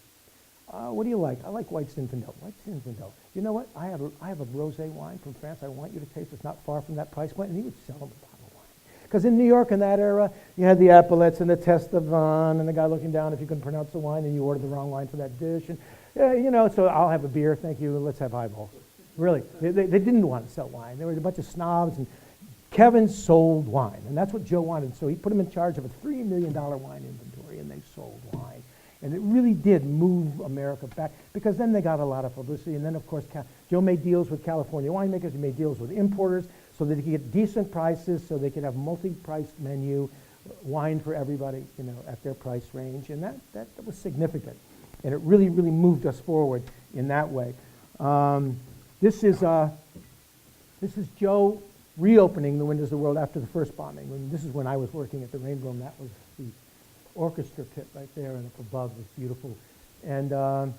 What do you like? I like White Zinfandel. White Zinfandel. You know what? I have a rosé wine from France I want you to taste. It's not far from that price point. And he would sell them a bottle of wine. Because in New York in that era, you had the epaulettes and the test of vin and the guy looking down if you couldn't pronounce the wine and you ordered the wrong wine for that dish. And, you know, so I'll have a beer, thank you, let's have highballs. Really, they didn't want to sell wine. They were a bunch of snobs, and Kevin sold wine, and that's what Joe wanted. So he put him in charge of a $3 million wine inventory, and they sold wine. And it really did move America back, because then they got a lot of publicity. And then, of course, Joe made deals with California winemakers. He made deals with importers so that he could get decent prices, so they could have multi-priced menu, wine for everybody, you know, at their price range. And that was significant. And it really, really moved us forward in that way. This is Joe reopening the Windows of the World after the first bombing. This is when I was working at the Rainbow Room. That was the orchestra pit right there, and up above was beautiful. And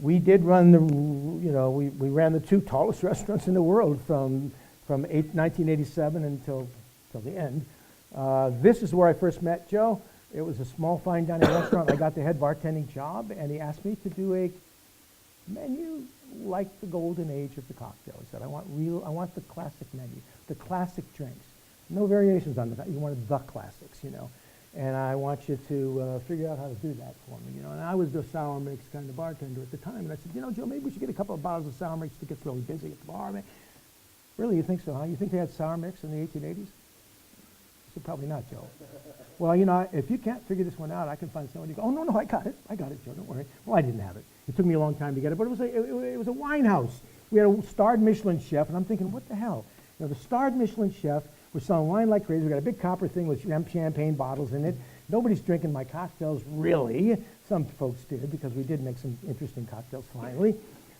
we did run we ran the two tallest restaurants in the world from 1987 until the end. This is where I first met Joe. It was a small fine dining restaurant. I got the head bartending job, and he asked me to do a menu like the golden age of the cocktail. He said, I want the classic menu, the classic drinks. No variations on that. You wanted the classics, you know. And I want you to figure out how to do that for me, you know. And I was the sour mix kind of bartender at the time. And I said, you know, Joe, maybe we should get a couple of bottles of sour mix. It gets really busy at the bar. Man. Really, you think so, huh? You think they had sour mix in the 1880s? I said, probably not, Joe. Well, you know, if you can't figure this one out, I can find somebody. Go, oh, no, I got it, Joe, don't worry. Well, I didn't have it. It took me a long time to get it, but it was a wine house. We had a starred Michelin chef, and I'm thinking, what the hell? You know, the starred Michelin chef was selling wine like crazy. We got a big copper thing with champagne bottles in it. Nobody's drinking my cocktails, really. Some folks did, because we did make some interesting cocktails finally.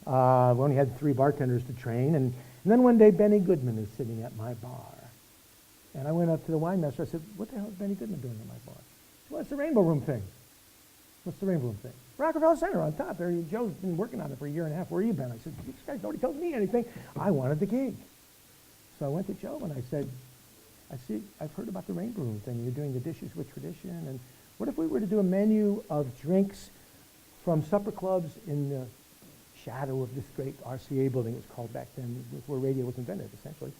We only had 3 bartenders to train, and then one day Benny Goodman is sitting at my bar. And I went up to the wine master. I said, what the hell is Benny Goodman doing at my bar? Well, it's the Rainbow Room thing. What's the Rainbow Room thing? Rockefeller Center on top. There, Joe's been working on it for a year and a half. Where you been? I said, these guys nobody tells me anything. I wanted the gig. So I went to Joe and I said, I've heard about the Rainbow Room thing. You're doing the dishes with tradition. And what if we were to do a menu of drinks from supper clubs in the shadow of this great RCA building? It was called back then. It was where radio was invented, essentially.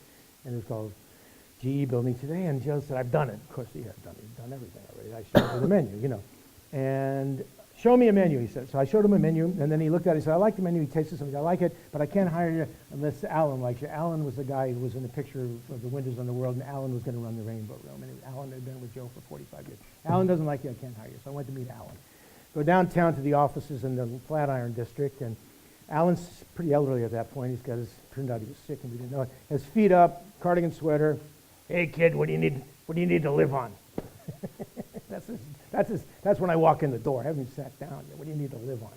And it was called GE building today. And Joe said, I've done it. Of course, he had done everything already. I showed him the menu, you know. And show me a menu, he said. So I showed him a menu, and then he looked at it. He said, I like the menu. He tasted something. I like it, but I can't hire you unless Alan likes you. Alan was the guy who was in the picture of the Windows on the World, and Alan was going to run the Rainbow Room. And Alan had been with Joe for 45 years. Alan doesn't like you. I can't hire you. So I went to meet Alan. Go downtown to the offices in the Flatiron District, and Alan's pretty elderly at that point. Turned out he was sick, and we didn't know it. His feet up, cardigan sweater. Hey, kid, what do you need to live on? That's when I walk in the door. I haven't even sat down yet. What do you need to live on?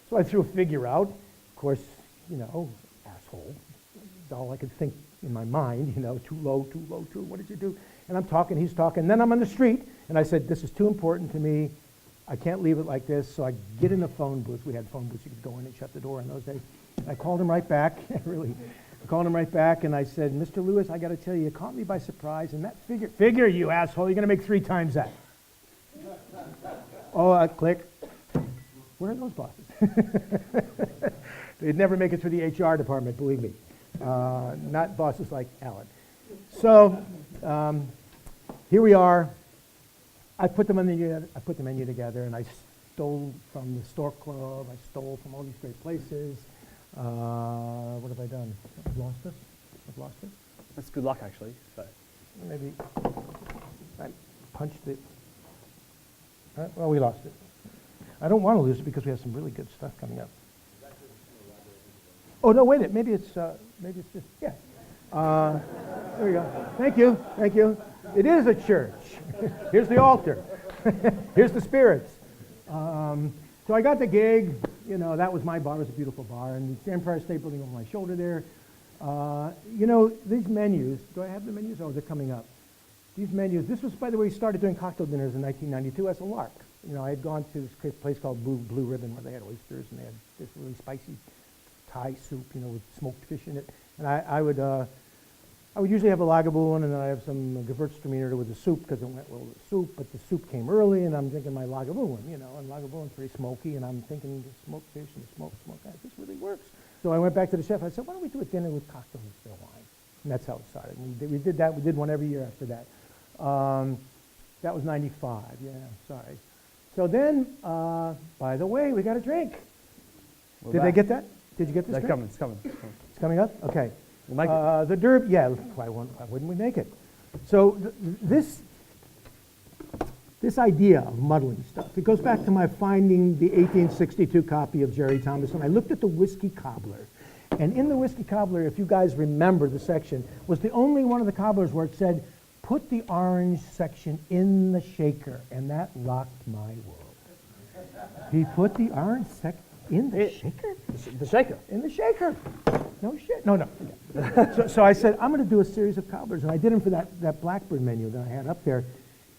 So I threw a figure out. Of course, you know, asshole. That's all I could think in my mind, you know, too low, what did you do? And I'm talking, he's talking. Then I'm on the street, and I said, this is too important to me. I can't leave it like this. So I get in a phone booth. We had phone booths. You could go in and shut the door in those days. I called him right back, really. I called him right back, and I said, Mr. Lewis, I got to tell you, you caught me by surprise, and that figure, you asshole, you're going to make 3 times that. Oh, click. Where are those bosses? They'd never make it through the HR department, believe me. Not bosses like Alan. So here we are. I put the menu together, and I stole from the Stork Club. I stole from all these great places. What have I done? I've lost it. That's good luck, actually. So. Maybe I punched it. Well, we lost it. I don't want to lose it because we have some really good stuff coming up. Oh no, wait a minute. Maybe it's just yeah. There we go. Thank you. It is a church. Here's the altar. Here's the spirits. So I got the gig. You know, that was my bar. It was a beautiful bar. And the Empire State Building over my shoulder there. You know, these menus, do I have the menus? Oh, they're coming up. These menus, this was, by the way, started doing cocktail dinners in 1992 as a lark. You know, I had gone to this place called Blue Ribbon where they had oysters and they had this really spicy Thai soup, you know, with smoked fish in it. And I would usually have a Lagavulin and then I have some Gewürztraminer with the soup because it went well with the soup, but the soup came early and I'm drinking my Lagavulin, you know, and Lagavulin's very smoky and I'm thinking the smoked fish and the smoked, this really works. So I went back to the chef. I said, why don't we do a dinner with cocktails instead of wine? And that's how it started. And we did that. We did one every year after that. That was 95. Yeah, sorry. So then, by the way, we got a drink. Did they get that? Did you get this drink? It's coming. It's coming up? Okay. We'll make it. The Derb, yeah, why wouldn't we make it? So this idea of muddling stuff, it goes back to my finding the 1862 copy of Jerry Thomas, and I looked at the Whiskey Cobbler. And in the Whiskey Cobbler, if you guys remember the section, was the only one of the cobblers where it said, put the orange section in the shaker, and that rocked my world. He put the orange section in the shaker? The shaker? In the shaker. No shit. No. So I said, I'm going to do a series of cobblers, and I did them for that Blackbird menu that I had up there,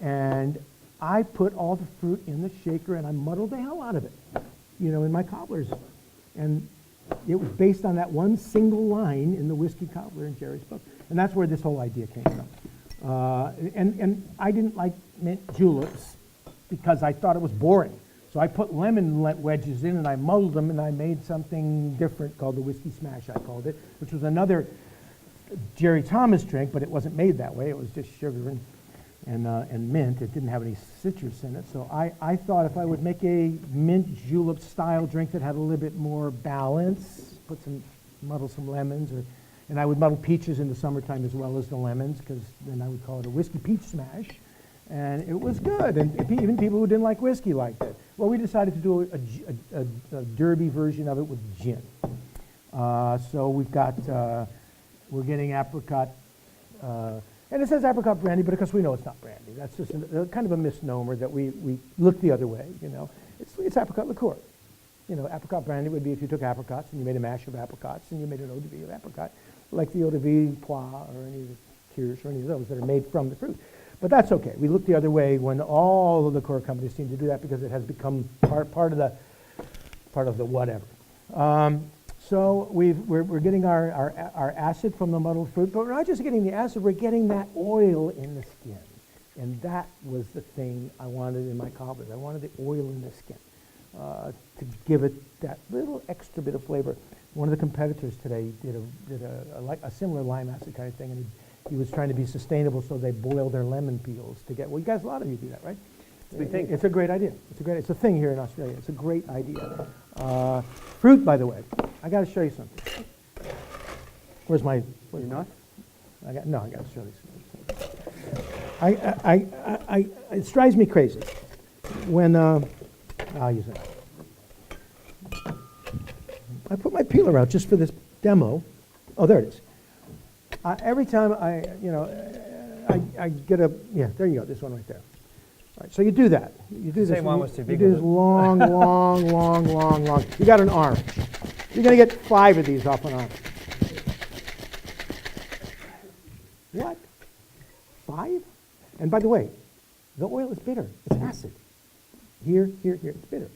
and I put all the fruit in the shaker, and I muddled the hell out of it, you know, in my cobblers. And it was based on that one single line in the Whiskey Cobbler in Jerry's book. And that's where this whole idea came from. And I didn't like mint juleps because I thought it was boring. So I put lemon wedges in and I muddled them and I made something different called the Whiskey Smash, I called it, which was another Jerry Thomas drink, but it wasn't made that way. It was just sugar and mint. It didn't have any citrus in it. So I thought if I would make a mint julep style drink that had a little bit more balance, muddle some lemons, and I would muddle peaches in the summertime as well as the lemons, because then I would call it a whiskey peach smash. And it was good, and even people who didn't like whiskey liked it. Well, we decided to do a derby version of it with gin. So we've got, we're getting apricot, and it says apricot brandy, but of course we know it's not brandy. That's just kind of a misnomer that we look the other way, you know. It's apricot liqueur. You know, apricot brandy would be if you took apricots and you made a mash of apricots and you made an eau de vie of apricot, like the eau de vie pois or any of the Kirsch or any of those that are made from the fruit. But that's okay. We look the other way when all of the liqueur companies seem to do that because it has become part of the whatever. So we're getting our acid from the muddled fruit, but we're not just getting the acid, we're getting that oil in the skin. And that was the thing I wanted in my cobblers. I wanted the oil in the skin to give it that little extra bit of flavor. One of the competitors today did a similar lime acid kind of thing, and he was trying to be sustainable, so they boil their lemon peels to get, well, you guys, a lot of you do that, right? It's a great idea. It's a thing here in Australia. It's a great idea. Fruit, by the way, I got to show you something. Where's my? You're not? I got to show you. It drives me crazy when I'll use it. I put my peeler out just for this demo. Oh, there it is. Every time I get there you go, this one right there. All right, so you do that. You do this. Same one was too big. You do this long. You got an orange. You're going to get 5 of these off an orange. What? 5? And by the way, the oil is bitter. It's acid. Here, it's bitter.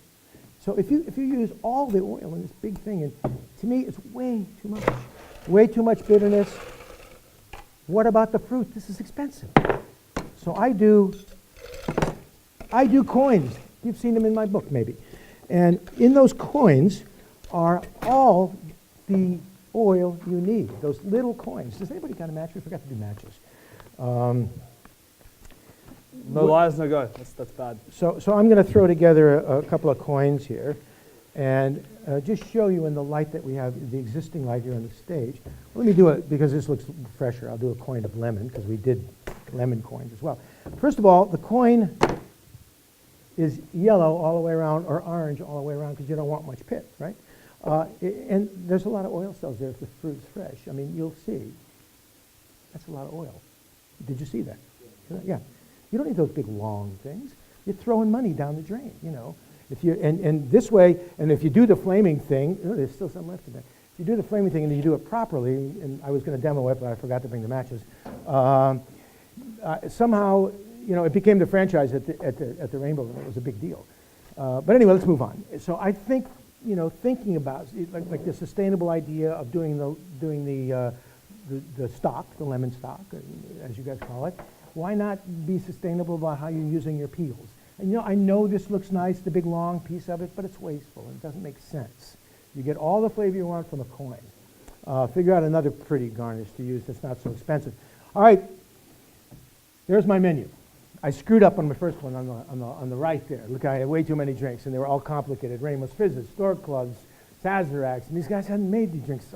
So if you use all the oil in this big thing, and to me it's way too much. Way too much bitterness. What about the fruit? This is expensive. So I do coins. You've seen them in my book, maybe. And in those coins are all the oil you need, those little coins. Does anybody got a match? We forgot to do matches. No lies, no go. That's bad. So I'm going to throw together a couple of coins here and just show you in the light that we have, the existing light here on the stage. Let me do it, because this looks fresher, I'll do a coin of lemon, because we did lemon coins as well. First of all, the coin is yellow all the way around, or orange all the way around, because you don't want much pit, right? And there's a lot of oil cells there if the fruit's fresh. I mean, you'll see. That's a lot of oil. Did you see that? Yeah. You don't need those big, long things. You're throwing money down the drain, you know. If you, and this way, and if you do the flaming thing, oh, there's still some left in there. If you do the flaming thing and you do it properly, and I was going to demo it, but I forgot to bring the matches, somehow, you know, it became the franchise at the Rainbow, and it was a big deal. But anyway, let's move on. So I think, you know, thinking about like the sustainable idea of doing the stock, the lemon stock, as you guys call it. Why not be sustainable about how you're using your peels? And you know, I know this looks nice, the big long piece of it, but it's wasteful and it doesn't make sense. You get all the flavor you want from a coin. Figure out another pretty garnish to use that's not so expensive. All right, there's my menu. I screwed up on my first one on the right there. Look, I had way too many drinks, and they were all complicated. Ramos Fizzes, Stork Clubs, Sazeracs, and these guys hadn't made these drinks.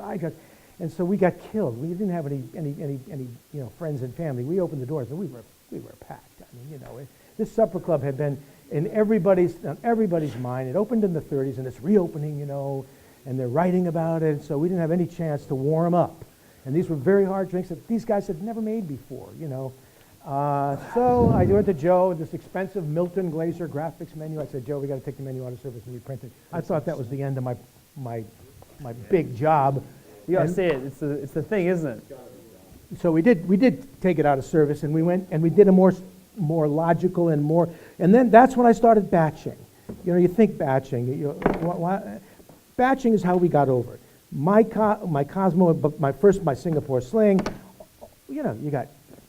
And so we got killed. We didn't have any you know, friends and family. We opened the doors, and we were packed. I mean, you know, this supper club had been on everybody's mind. It opened in the 30s, and it's reopening, you know, and they're writing about it. So we didn't have any chance to warm up. And these were very hard drinks that these guys had never made before, you know. So I went to Joe, this expensive Milton Glaser graphics menu. I said, Joe, we got to take the menu out of service and reprint it. I thought that was the end of my big job. You got to see it. It's the thing, isn't it? So we did take it out of service, and we went and we did a more logical and then that's when I started batching. You know, you think batching. Batching is how we got over it. My Cosmo, my Singapore Sling. You know, you got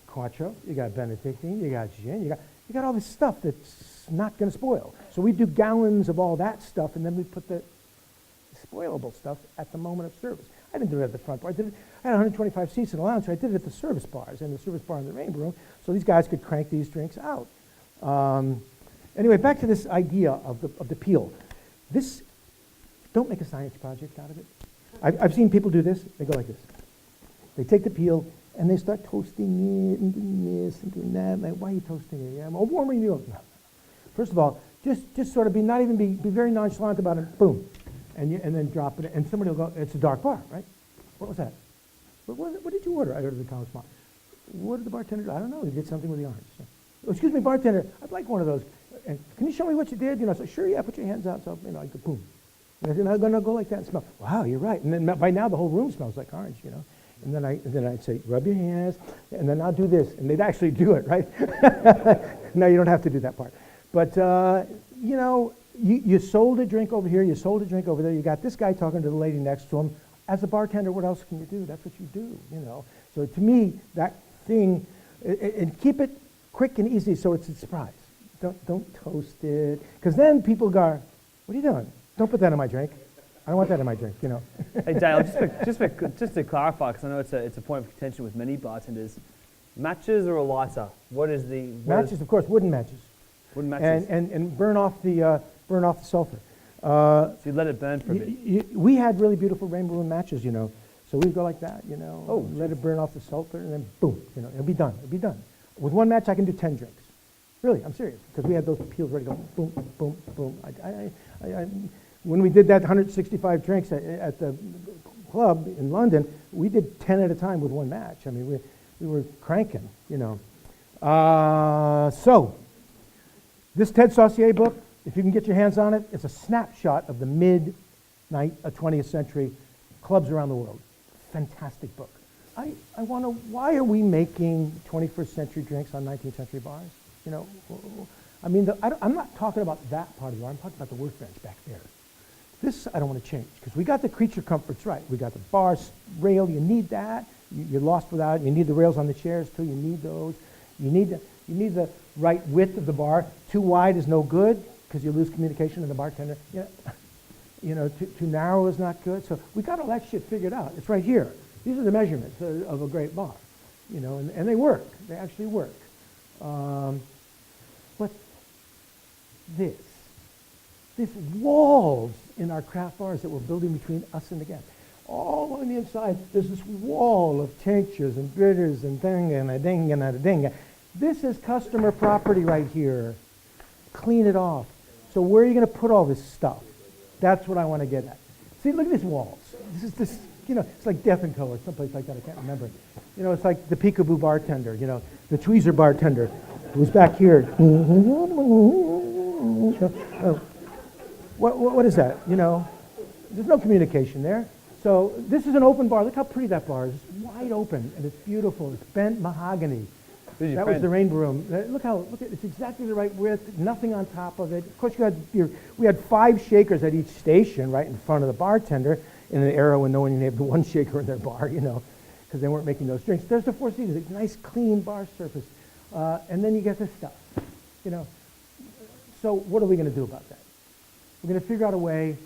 Quattro, you got Benedictine, you got gin, you got all this stuff that's not going to spoil. So we do gallons of all that stuff, and then we put the spoilable stuff at the moment of service. I didn't do it at the front bar. I had 125 seats in the lounge, so I did it at the service bars and the service bar in the Rainbow Room, so these guys could crank these drinks out. Anyway, back to this idea of the peel. Don't make a science project out of it. I've seen people do this. They go like this. They take the peel and they start toasting it and doing this and doing that. Like, why are you toasting it? Yeah, I'm warming you up. No. First of all, just sort of be very nonchalant about it. Boom, and then drop it. And somebody will go, "It's a dark bar, right? What was that? What did you order?" I ordered the college bar. What did the bartender do? I don't know. He did something with the orange. So, "Oh, excuse me, bartender. I'd like one of those. And can you show me what you did?" You know, so sure, yeah. Put your hands out. So you know, I go boom. And I said, "I'm gonna go like that and smell." Wow, you're right. And then by now the whole room smells like orange. You know. And then I'd say, "Rub your hands," and then I'll do this, and they'd actually do it, right? No, you don't have to do that part. But you know, you sold a drink over here, you sold a drink over there. You got this guy talking to the lady next to him. As a bartender, what else can you do? That's what you do, you know. So to me, that thing, and keep it quick and easy, so it's a surprise. Don't toast it, because then people go, "What are you doing? Don't put that in my drink. I don't want that in my drink," you know. Hey Dale, just to clarify, because I know it's a point of contention with many bartenders, matches or a lighter? Matches, of course, wooden matches. Wooden matches. And burn off the sulfur. So you let it burn for a bit. We had really beautiful rainbow room matches, you know. So we'd go like that, you know. Oh, let it burn off the sulfur, and then boom, you know, it'll be done. It'll be done. With one match, I can do 10 drinks. Really, I'm serious, because we had those peels ready to go. Boom, boom, boom. When we did that 165 drinks at the club in London, we did 10 at a time with one match. I mean, we were cranking, you know. So, this Ted Saucier book, if you can get your hands on it, it's a snapshot of the mid-20th century clubs around the world. Fantastic book. I want to, why are we making 21st century drinks on 19th century bars? You know, I mean, I'm not talking about that part of the bar. I'm talking about the workbench back there. This I don't want to change, because we got the creature comforts right. We got the bar rail, you need that. You're lost without it. You need the rails on the chairs too, you need those. You need the right width of the bar. Too wide is no good, because you lose communication with the bartender. You know, too narrow is not good. So we got all that shit figured out. It's right here. These are the measurements of a great bar. You know, and they work. They actually work. But this walls in our craft bars that we're building between us and the guests. All on the inside, there's this wall of tinctures and bitters and ding and a ding and a ding. This is customer property right here. Clean it off. So where are you going to put all this stuff? That's what I want to get at. See, look at these walls. it's like Death and Co. or someplace like that. I can't remember. It's like the Peekaboo bartender. The tweezer bartender who's back here. What is that? There's no communication there. So this is an open bar. Look how pretty that bar is. It's wide open and it's beautiful. It's bent mahogany. That was the rainbow room. Look, it's exactly the right width, nothing on top of it. Of course, we had 5 shakers at each station right in front of the bartender in an era when no one even had one shaker in their bar, because they weren't making those drinks. There's the 4 seaters, a nice clean bar surface. And then you get this stuff, So what are we going to do about that? We're going to figure out a way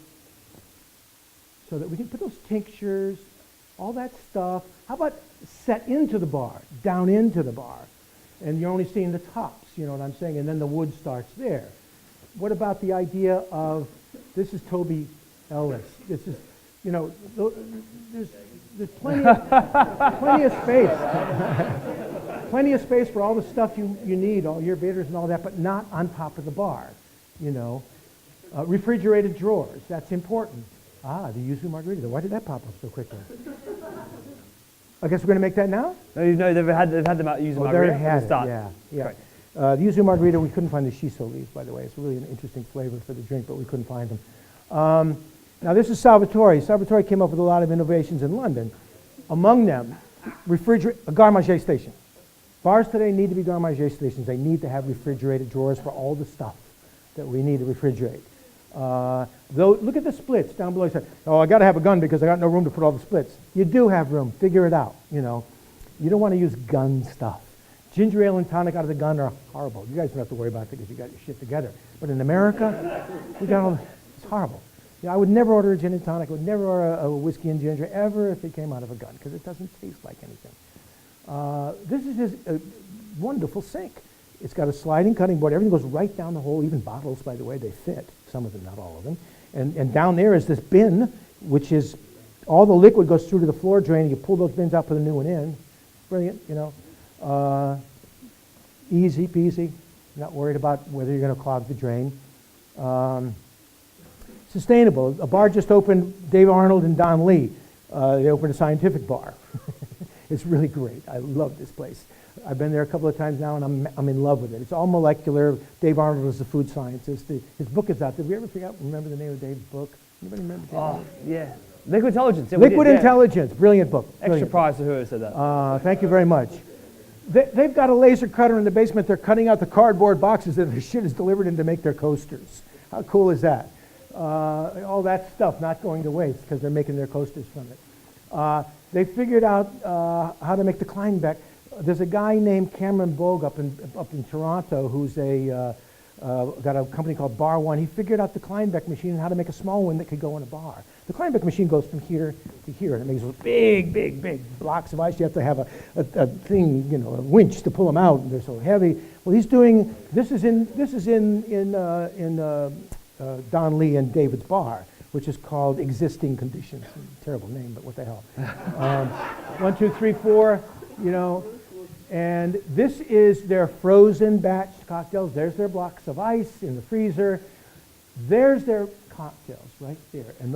so that we can put those tinctures, all that stuff. How about set into the bar, down into the bar? And you're only seeing the tops, you know what I'm saying? And then the wood starts there. What about the idea of, this is Toby Ellis. This is, there's plenty of space. Plenty of space for all the stuff you need, all your bitters and all that, but not on top of the bar, refrigerated drawers, that's important. The yuzu margarita. Why did that pop up so quickly? I guess we're going to make that now? No, they've had them out using margarita at the start. Yeah. The yuzu margarita, we couldn't find the shiso leaves, by the way. It's really an interesting flavor for the drink, but we couldn't find them. Now this is Salvatore. Salvatore came up with a lot of innovations in London. Among them, a garde-manger station. Bars today need to be garde-manger stations. They need to have refrigerated drawers for all the stuff that we need to refrigerate. Though, look at the splits down below. You say, I got to have a gun because I got no room to put all the splits. You do have room. Figure it out. You don't want to use gun stuff. Ginger ale and tonic out of the gun are horrible. You guys don't have to worry about it because you got your shit together. But in America, it's horrible. I would never order a gin and tonic. I would never order a whiskey and ginger ever if it came out of a gun because it doesn't taste like anything. This is his wonderful sink. It's got a sliding cutting board. Everything goes right down the hole, even bottles, by the way, they fit. Some of them, not all of them. And down there is this bin, which is all the liquid goes through to the floor drain. You pull those bins out, put a new one in. Brilliant, easy peasy. Not worried about whether you're going to clog the drain. Sustainable. A bar just opened, Dave Arnold and Don Lee. They opened a scientific bar. It's really great. I love this place. I've been there a couple of times now, and I'm in love with it. It's all molecular. Dave Arnold is a food scientist. His book is out. Did we ever remember the name of Dave's book? Anybody remember? Yeah. Liquid Intelligence. Yeah, Liquid Intelligence. Brilliant book. Extra prize to whoever said that. Thank you very much. They've got a laser cutter in the basement. They're cutting out the cardboard boxes that their shit is delivered in to make their coasters. How cool is that? All that stuff not going to waste because they're making their coasters from it. They figured out how to make the Kleinbeck. There's a guy named Cameron Bogue up in Toronto who's got a company called Bar One. He figured out the Kleinbeck machine and how to make a small one that could go in a bar. The Kleinbeck machine goes from here to here, and it makes those big blocks of ice. You have to have a thing, a winch to pull them out, and they're so heavy. Well, he's doing this is in Don Lee and David's bar, which is called Existing Conditions. Terrible name, but what the hell? 1, 2, 3, 4. And this is their frozen batch cocktails. There's their blocks of ice in the freezer. There's their cocktails right there. And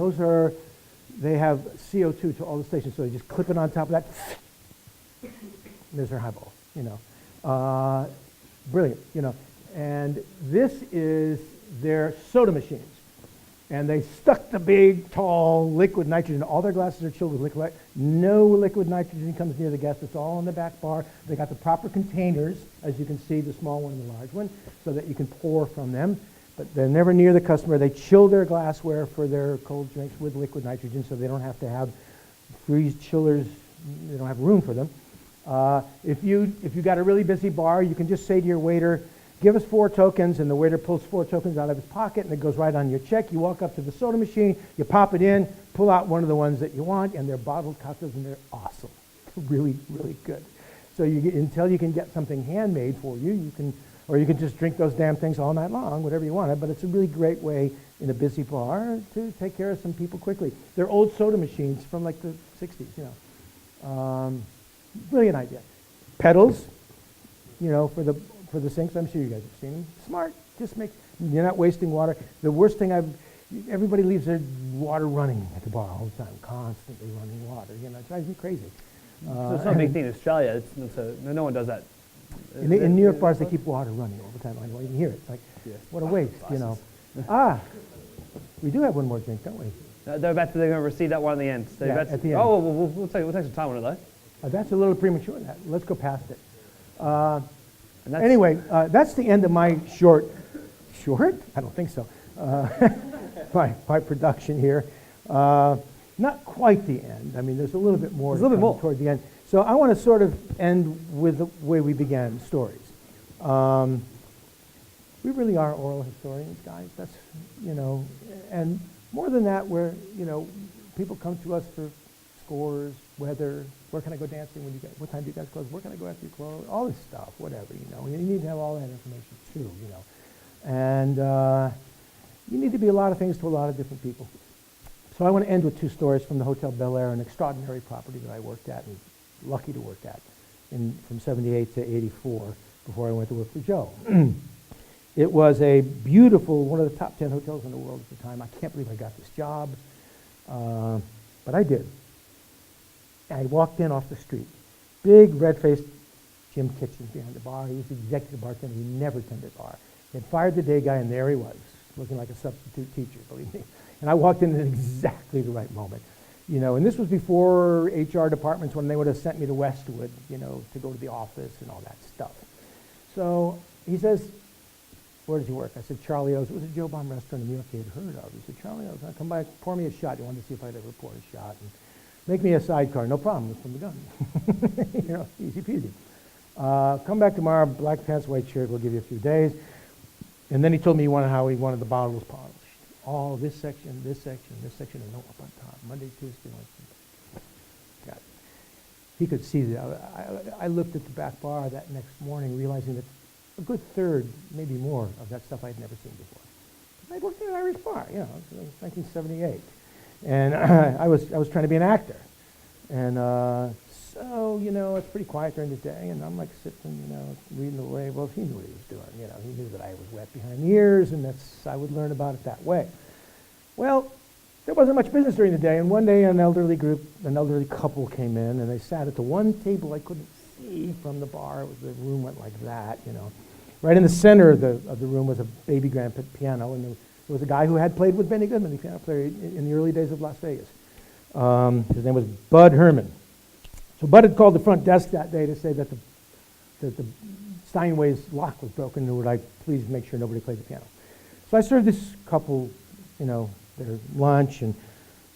they have CO2 to all the stations, so they just clip it on top of that. There's their highball, Brilliant, And this is their soda machines. And they stuck the big, tall liquid nitrogen. All their glasses are chilled with liquid. No liquid nitrogen comes near the guest. It's all in the back bar. They got the proper containers, as you can see, the small one and the large one, so that you can pour from them. But they're never near the customer. They chill their glassware for their cold drinks with liquid nitrogen, so they don't have to have freeze chillers. They don't have room for them. If you got a really busy bar, you can just say to your waiter, give us 4 tokens, and the waiter pulls 4 tokens out of his pocket, and it goes right on your check. You walk up to the soda machine, you pop it in, pull out one of the ones that you want, and they're bottled cocktails, and they're awesome. Really, really good. So until you can get something handmade for you, or you can just drink those damn things all night long, whatever you want. But it's a really great way in a busy bar to take care of some people quickly. They're old soda machines from like the 60s, Brilliant idea. Pedals, for the sinks. I'm sure you guys have seen them. Smart. Just you're not wasting water. The worst thing everybody leaves their water running at the bar all the time, constantly running water. It drives me crazy. So it's not a big thing in Australia. No one does that. In New York bars, they keep water running all the time. I don't even hear it. It's like, what a waste, we do have one more drink, don't we? They're going to receive that one at the end. At the end. Oh, we'll take some time on it, though. That's a little premature. Let's go past it. Anyway, that's the end of my short? I don't think so. My production here. Not quite the end. I mean, there's a little bit more. There's a little bit more toward the end. So I want to sort of end with the way we began, stories. We really are oral historians, guys. That's, and more than that, people come to us for scores, weather, where can I go dancing what time do you guys close? Where can I go after you close? All this stuff, whatever, You need to have all that information too, And you need to be a lot of things to a lot of different people. So I want to end with two stories from the Hotel Bel Air, an extraordinary property that I worked at and lucky to work at from 78 to 84 before I went to work for Joe. It was a beautiful, one of the top 10 hotels in the world at the time. I can't believe I got this job, but I did. I walked in off the street. Big red-faced Jim Kitchens behind the bar. He was the executive bartender. He never tended bar. They had fired the day guy, and there he was, looking like a substitute teacher, believe me. And I walked in at exactly the right moment. And this was before HR departments, when they would have sent me to Westwood, to go to the office and all that stuff. So he says, where does he work? I said, Charlie O's. It was a Joe Bomb restaurant in New York he had heard of. He said, Charlie O's, come by, pour me a shot. He wanted to see if I'd ever pour a shot. And make me a sidecar. No problem. It's from the gun. Easy peasy. Come back tomorrow, black pants, white shirt. We'll give you a few days. And then he told me how he wanted the bottles polished. All this section, and no up on top. Monday, Tuesday, Wednesday. Got it. He could see that. I looked at the back bar that next morning, realizing that a good third, maybe more, of that stuff I'd never seen before. I worked in an Irish bar, it was 1978. And I was trying to be an actor. And so, it's pretty quiet during the day, and I'm like sitting, reading away. Well, he knew what he was doing, he knew that I was wet behind the ears, and I would learn about it that way. Well, there wasn't much business during the day, and one day an elderly couple came in, and they sat at the one table I couldn't see from the bar. The room went like that, Right in the center of the room was a baby grand piano, and there was a guy who had played with Benny Goodman, the piano player, in the early days of Las Vegas. His name was Bud Herman. So Bud had called the front desk that day to say that the Steinway's lock was broken, and would I please make sure nobody played the piano. So I served this couple, their lunch, and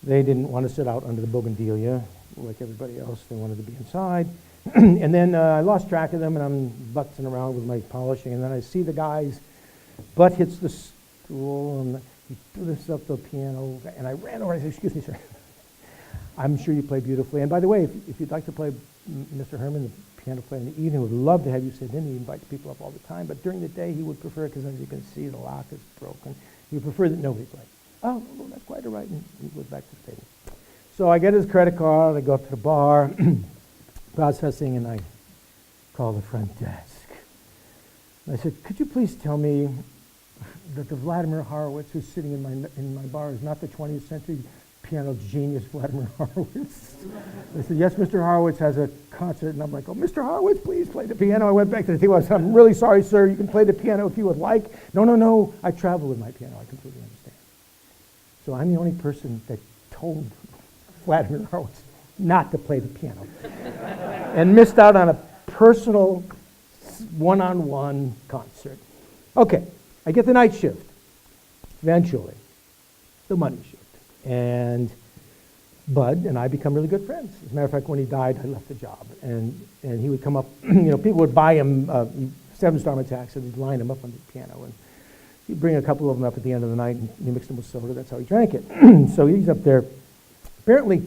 they didn't want to sit out under the bougainvillea like everybody else. They wanted to be inside. And then I lost track of them, and I'm butzing around with my polishing, and then I see the guy's butt hits the stool, and he threw this up the piano, and I ran over and I said, excuse me, sir. I'm sure you play beautifully. And by the way, if you'd like to play Mr. Herman, the piano player in the evening, would love to have you sit in. He invites people up all the time, but during the day he would prefer, because as you can see, the lock is broken. He would prefer that nobody play. Oh, well, that's quite all right. And he goes back to the table. So I get his credit card, I go up to the bar, processing, and I call the front desk. And I said, could you please tell me that the Vladimir Horowitz who's sitting in my bar is not the 20th century piano genius Vladimir Horowitz? They said, yes, Mr. Horowitz has a concert. And I'm like, oh, Mr. Horowitz, please play the piano. I went back to the table. I said, I'm really sorry, sir. You can play the piano if you would like. No. I travel with my piano. I completely understand. So I'm the only person that told Vladimir Horowitz not to play the piano and missed out on a personal one-on-one concert. Okay, I get the night shift, eventually, the money shift. And Bud and I become really good friends. As a matter of fact, when he died, I left the job. And he would come up, people would buy him 7-star attacks, and he'd line them up on the piano. And he'd bring a couple of them up at the end of the night, and he mixed them with soda. That's how he drank it. So he's up there. Apparently,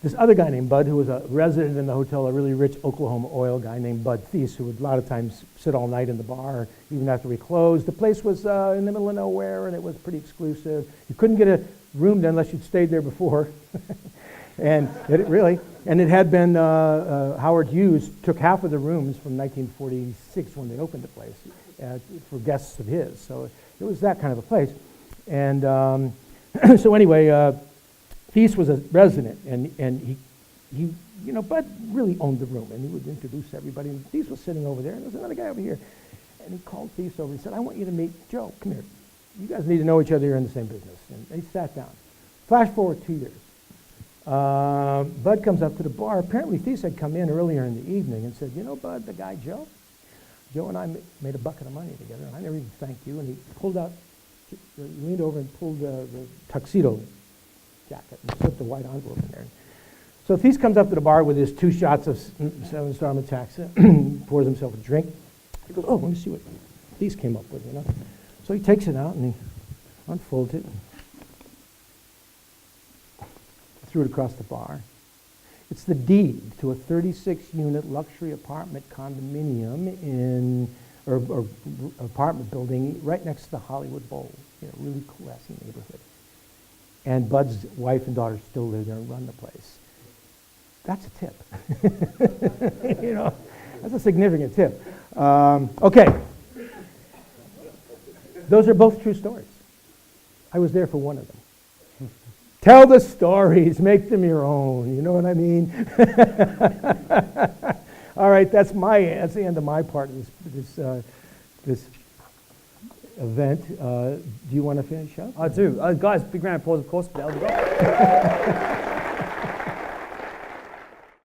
this other guy named Bud, who was a resident in the hotel, a really rich Oklahoma oil guy named Bud Thies, who would a lot of times sit all night in the bar, even after we closed. The place was in the middle of nowhere, and it was pretty exclusive. You couldn't get a room there unless you'd stayed there before. And it had been, Howard Hughes took half of the rooms from 1946 when they opened the place for guests of his. So it was that kind of a place. And so anyway, Thies was a resident, and he, Bud really owned the room, and he would introduce everybody. And Thies was sitting over there, and there's another guy over here. And he called Thies over and said, I want you to meet Joe. Come here. You guys need to know each other. You're in the same business. And they sat down. Flash forward 2 years. Bud comes up to the bar. Apparently, Thies had come in earlier in the evening and said, Bud, the guy Joe? Joe and I made a bucket of money together. I never even thanked you. And he pulled out, he leaned over and pulled the tuxedo jacket and slipped the white envelope in there. So Thies comes up to the bar with his 2 shots of 7-Star Metaxa, pours himself a drink. He goes, let me see what Thies came up with, So he takes it out and he unfolds it and threw it across the bar. It's the deed to a 36-unit luxury apartment condominium or apartment building right next to the Hollywood Bowl, really classy neighborhood. And Bud's wife and daughter still live there and run the place. That's a tip. That's a significant tip. Okay. Those are both true stories. I was there for one of them. Tell the stories, make them your own, you know what I mean? All right, that's the end of my part of this event. Do you want to finish up? I do. Guys, big round of applause, of course, for DeGroff.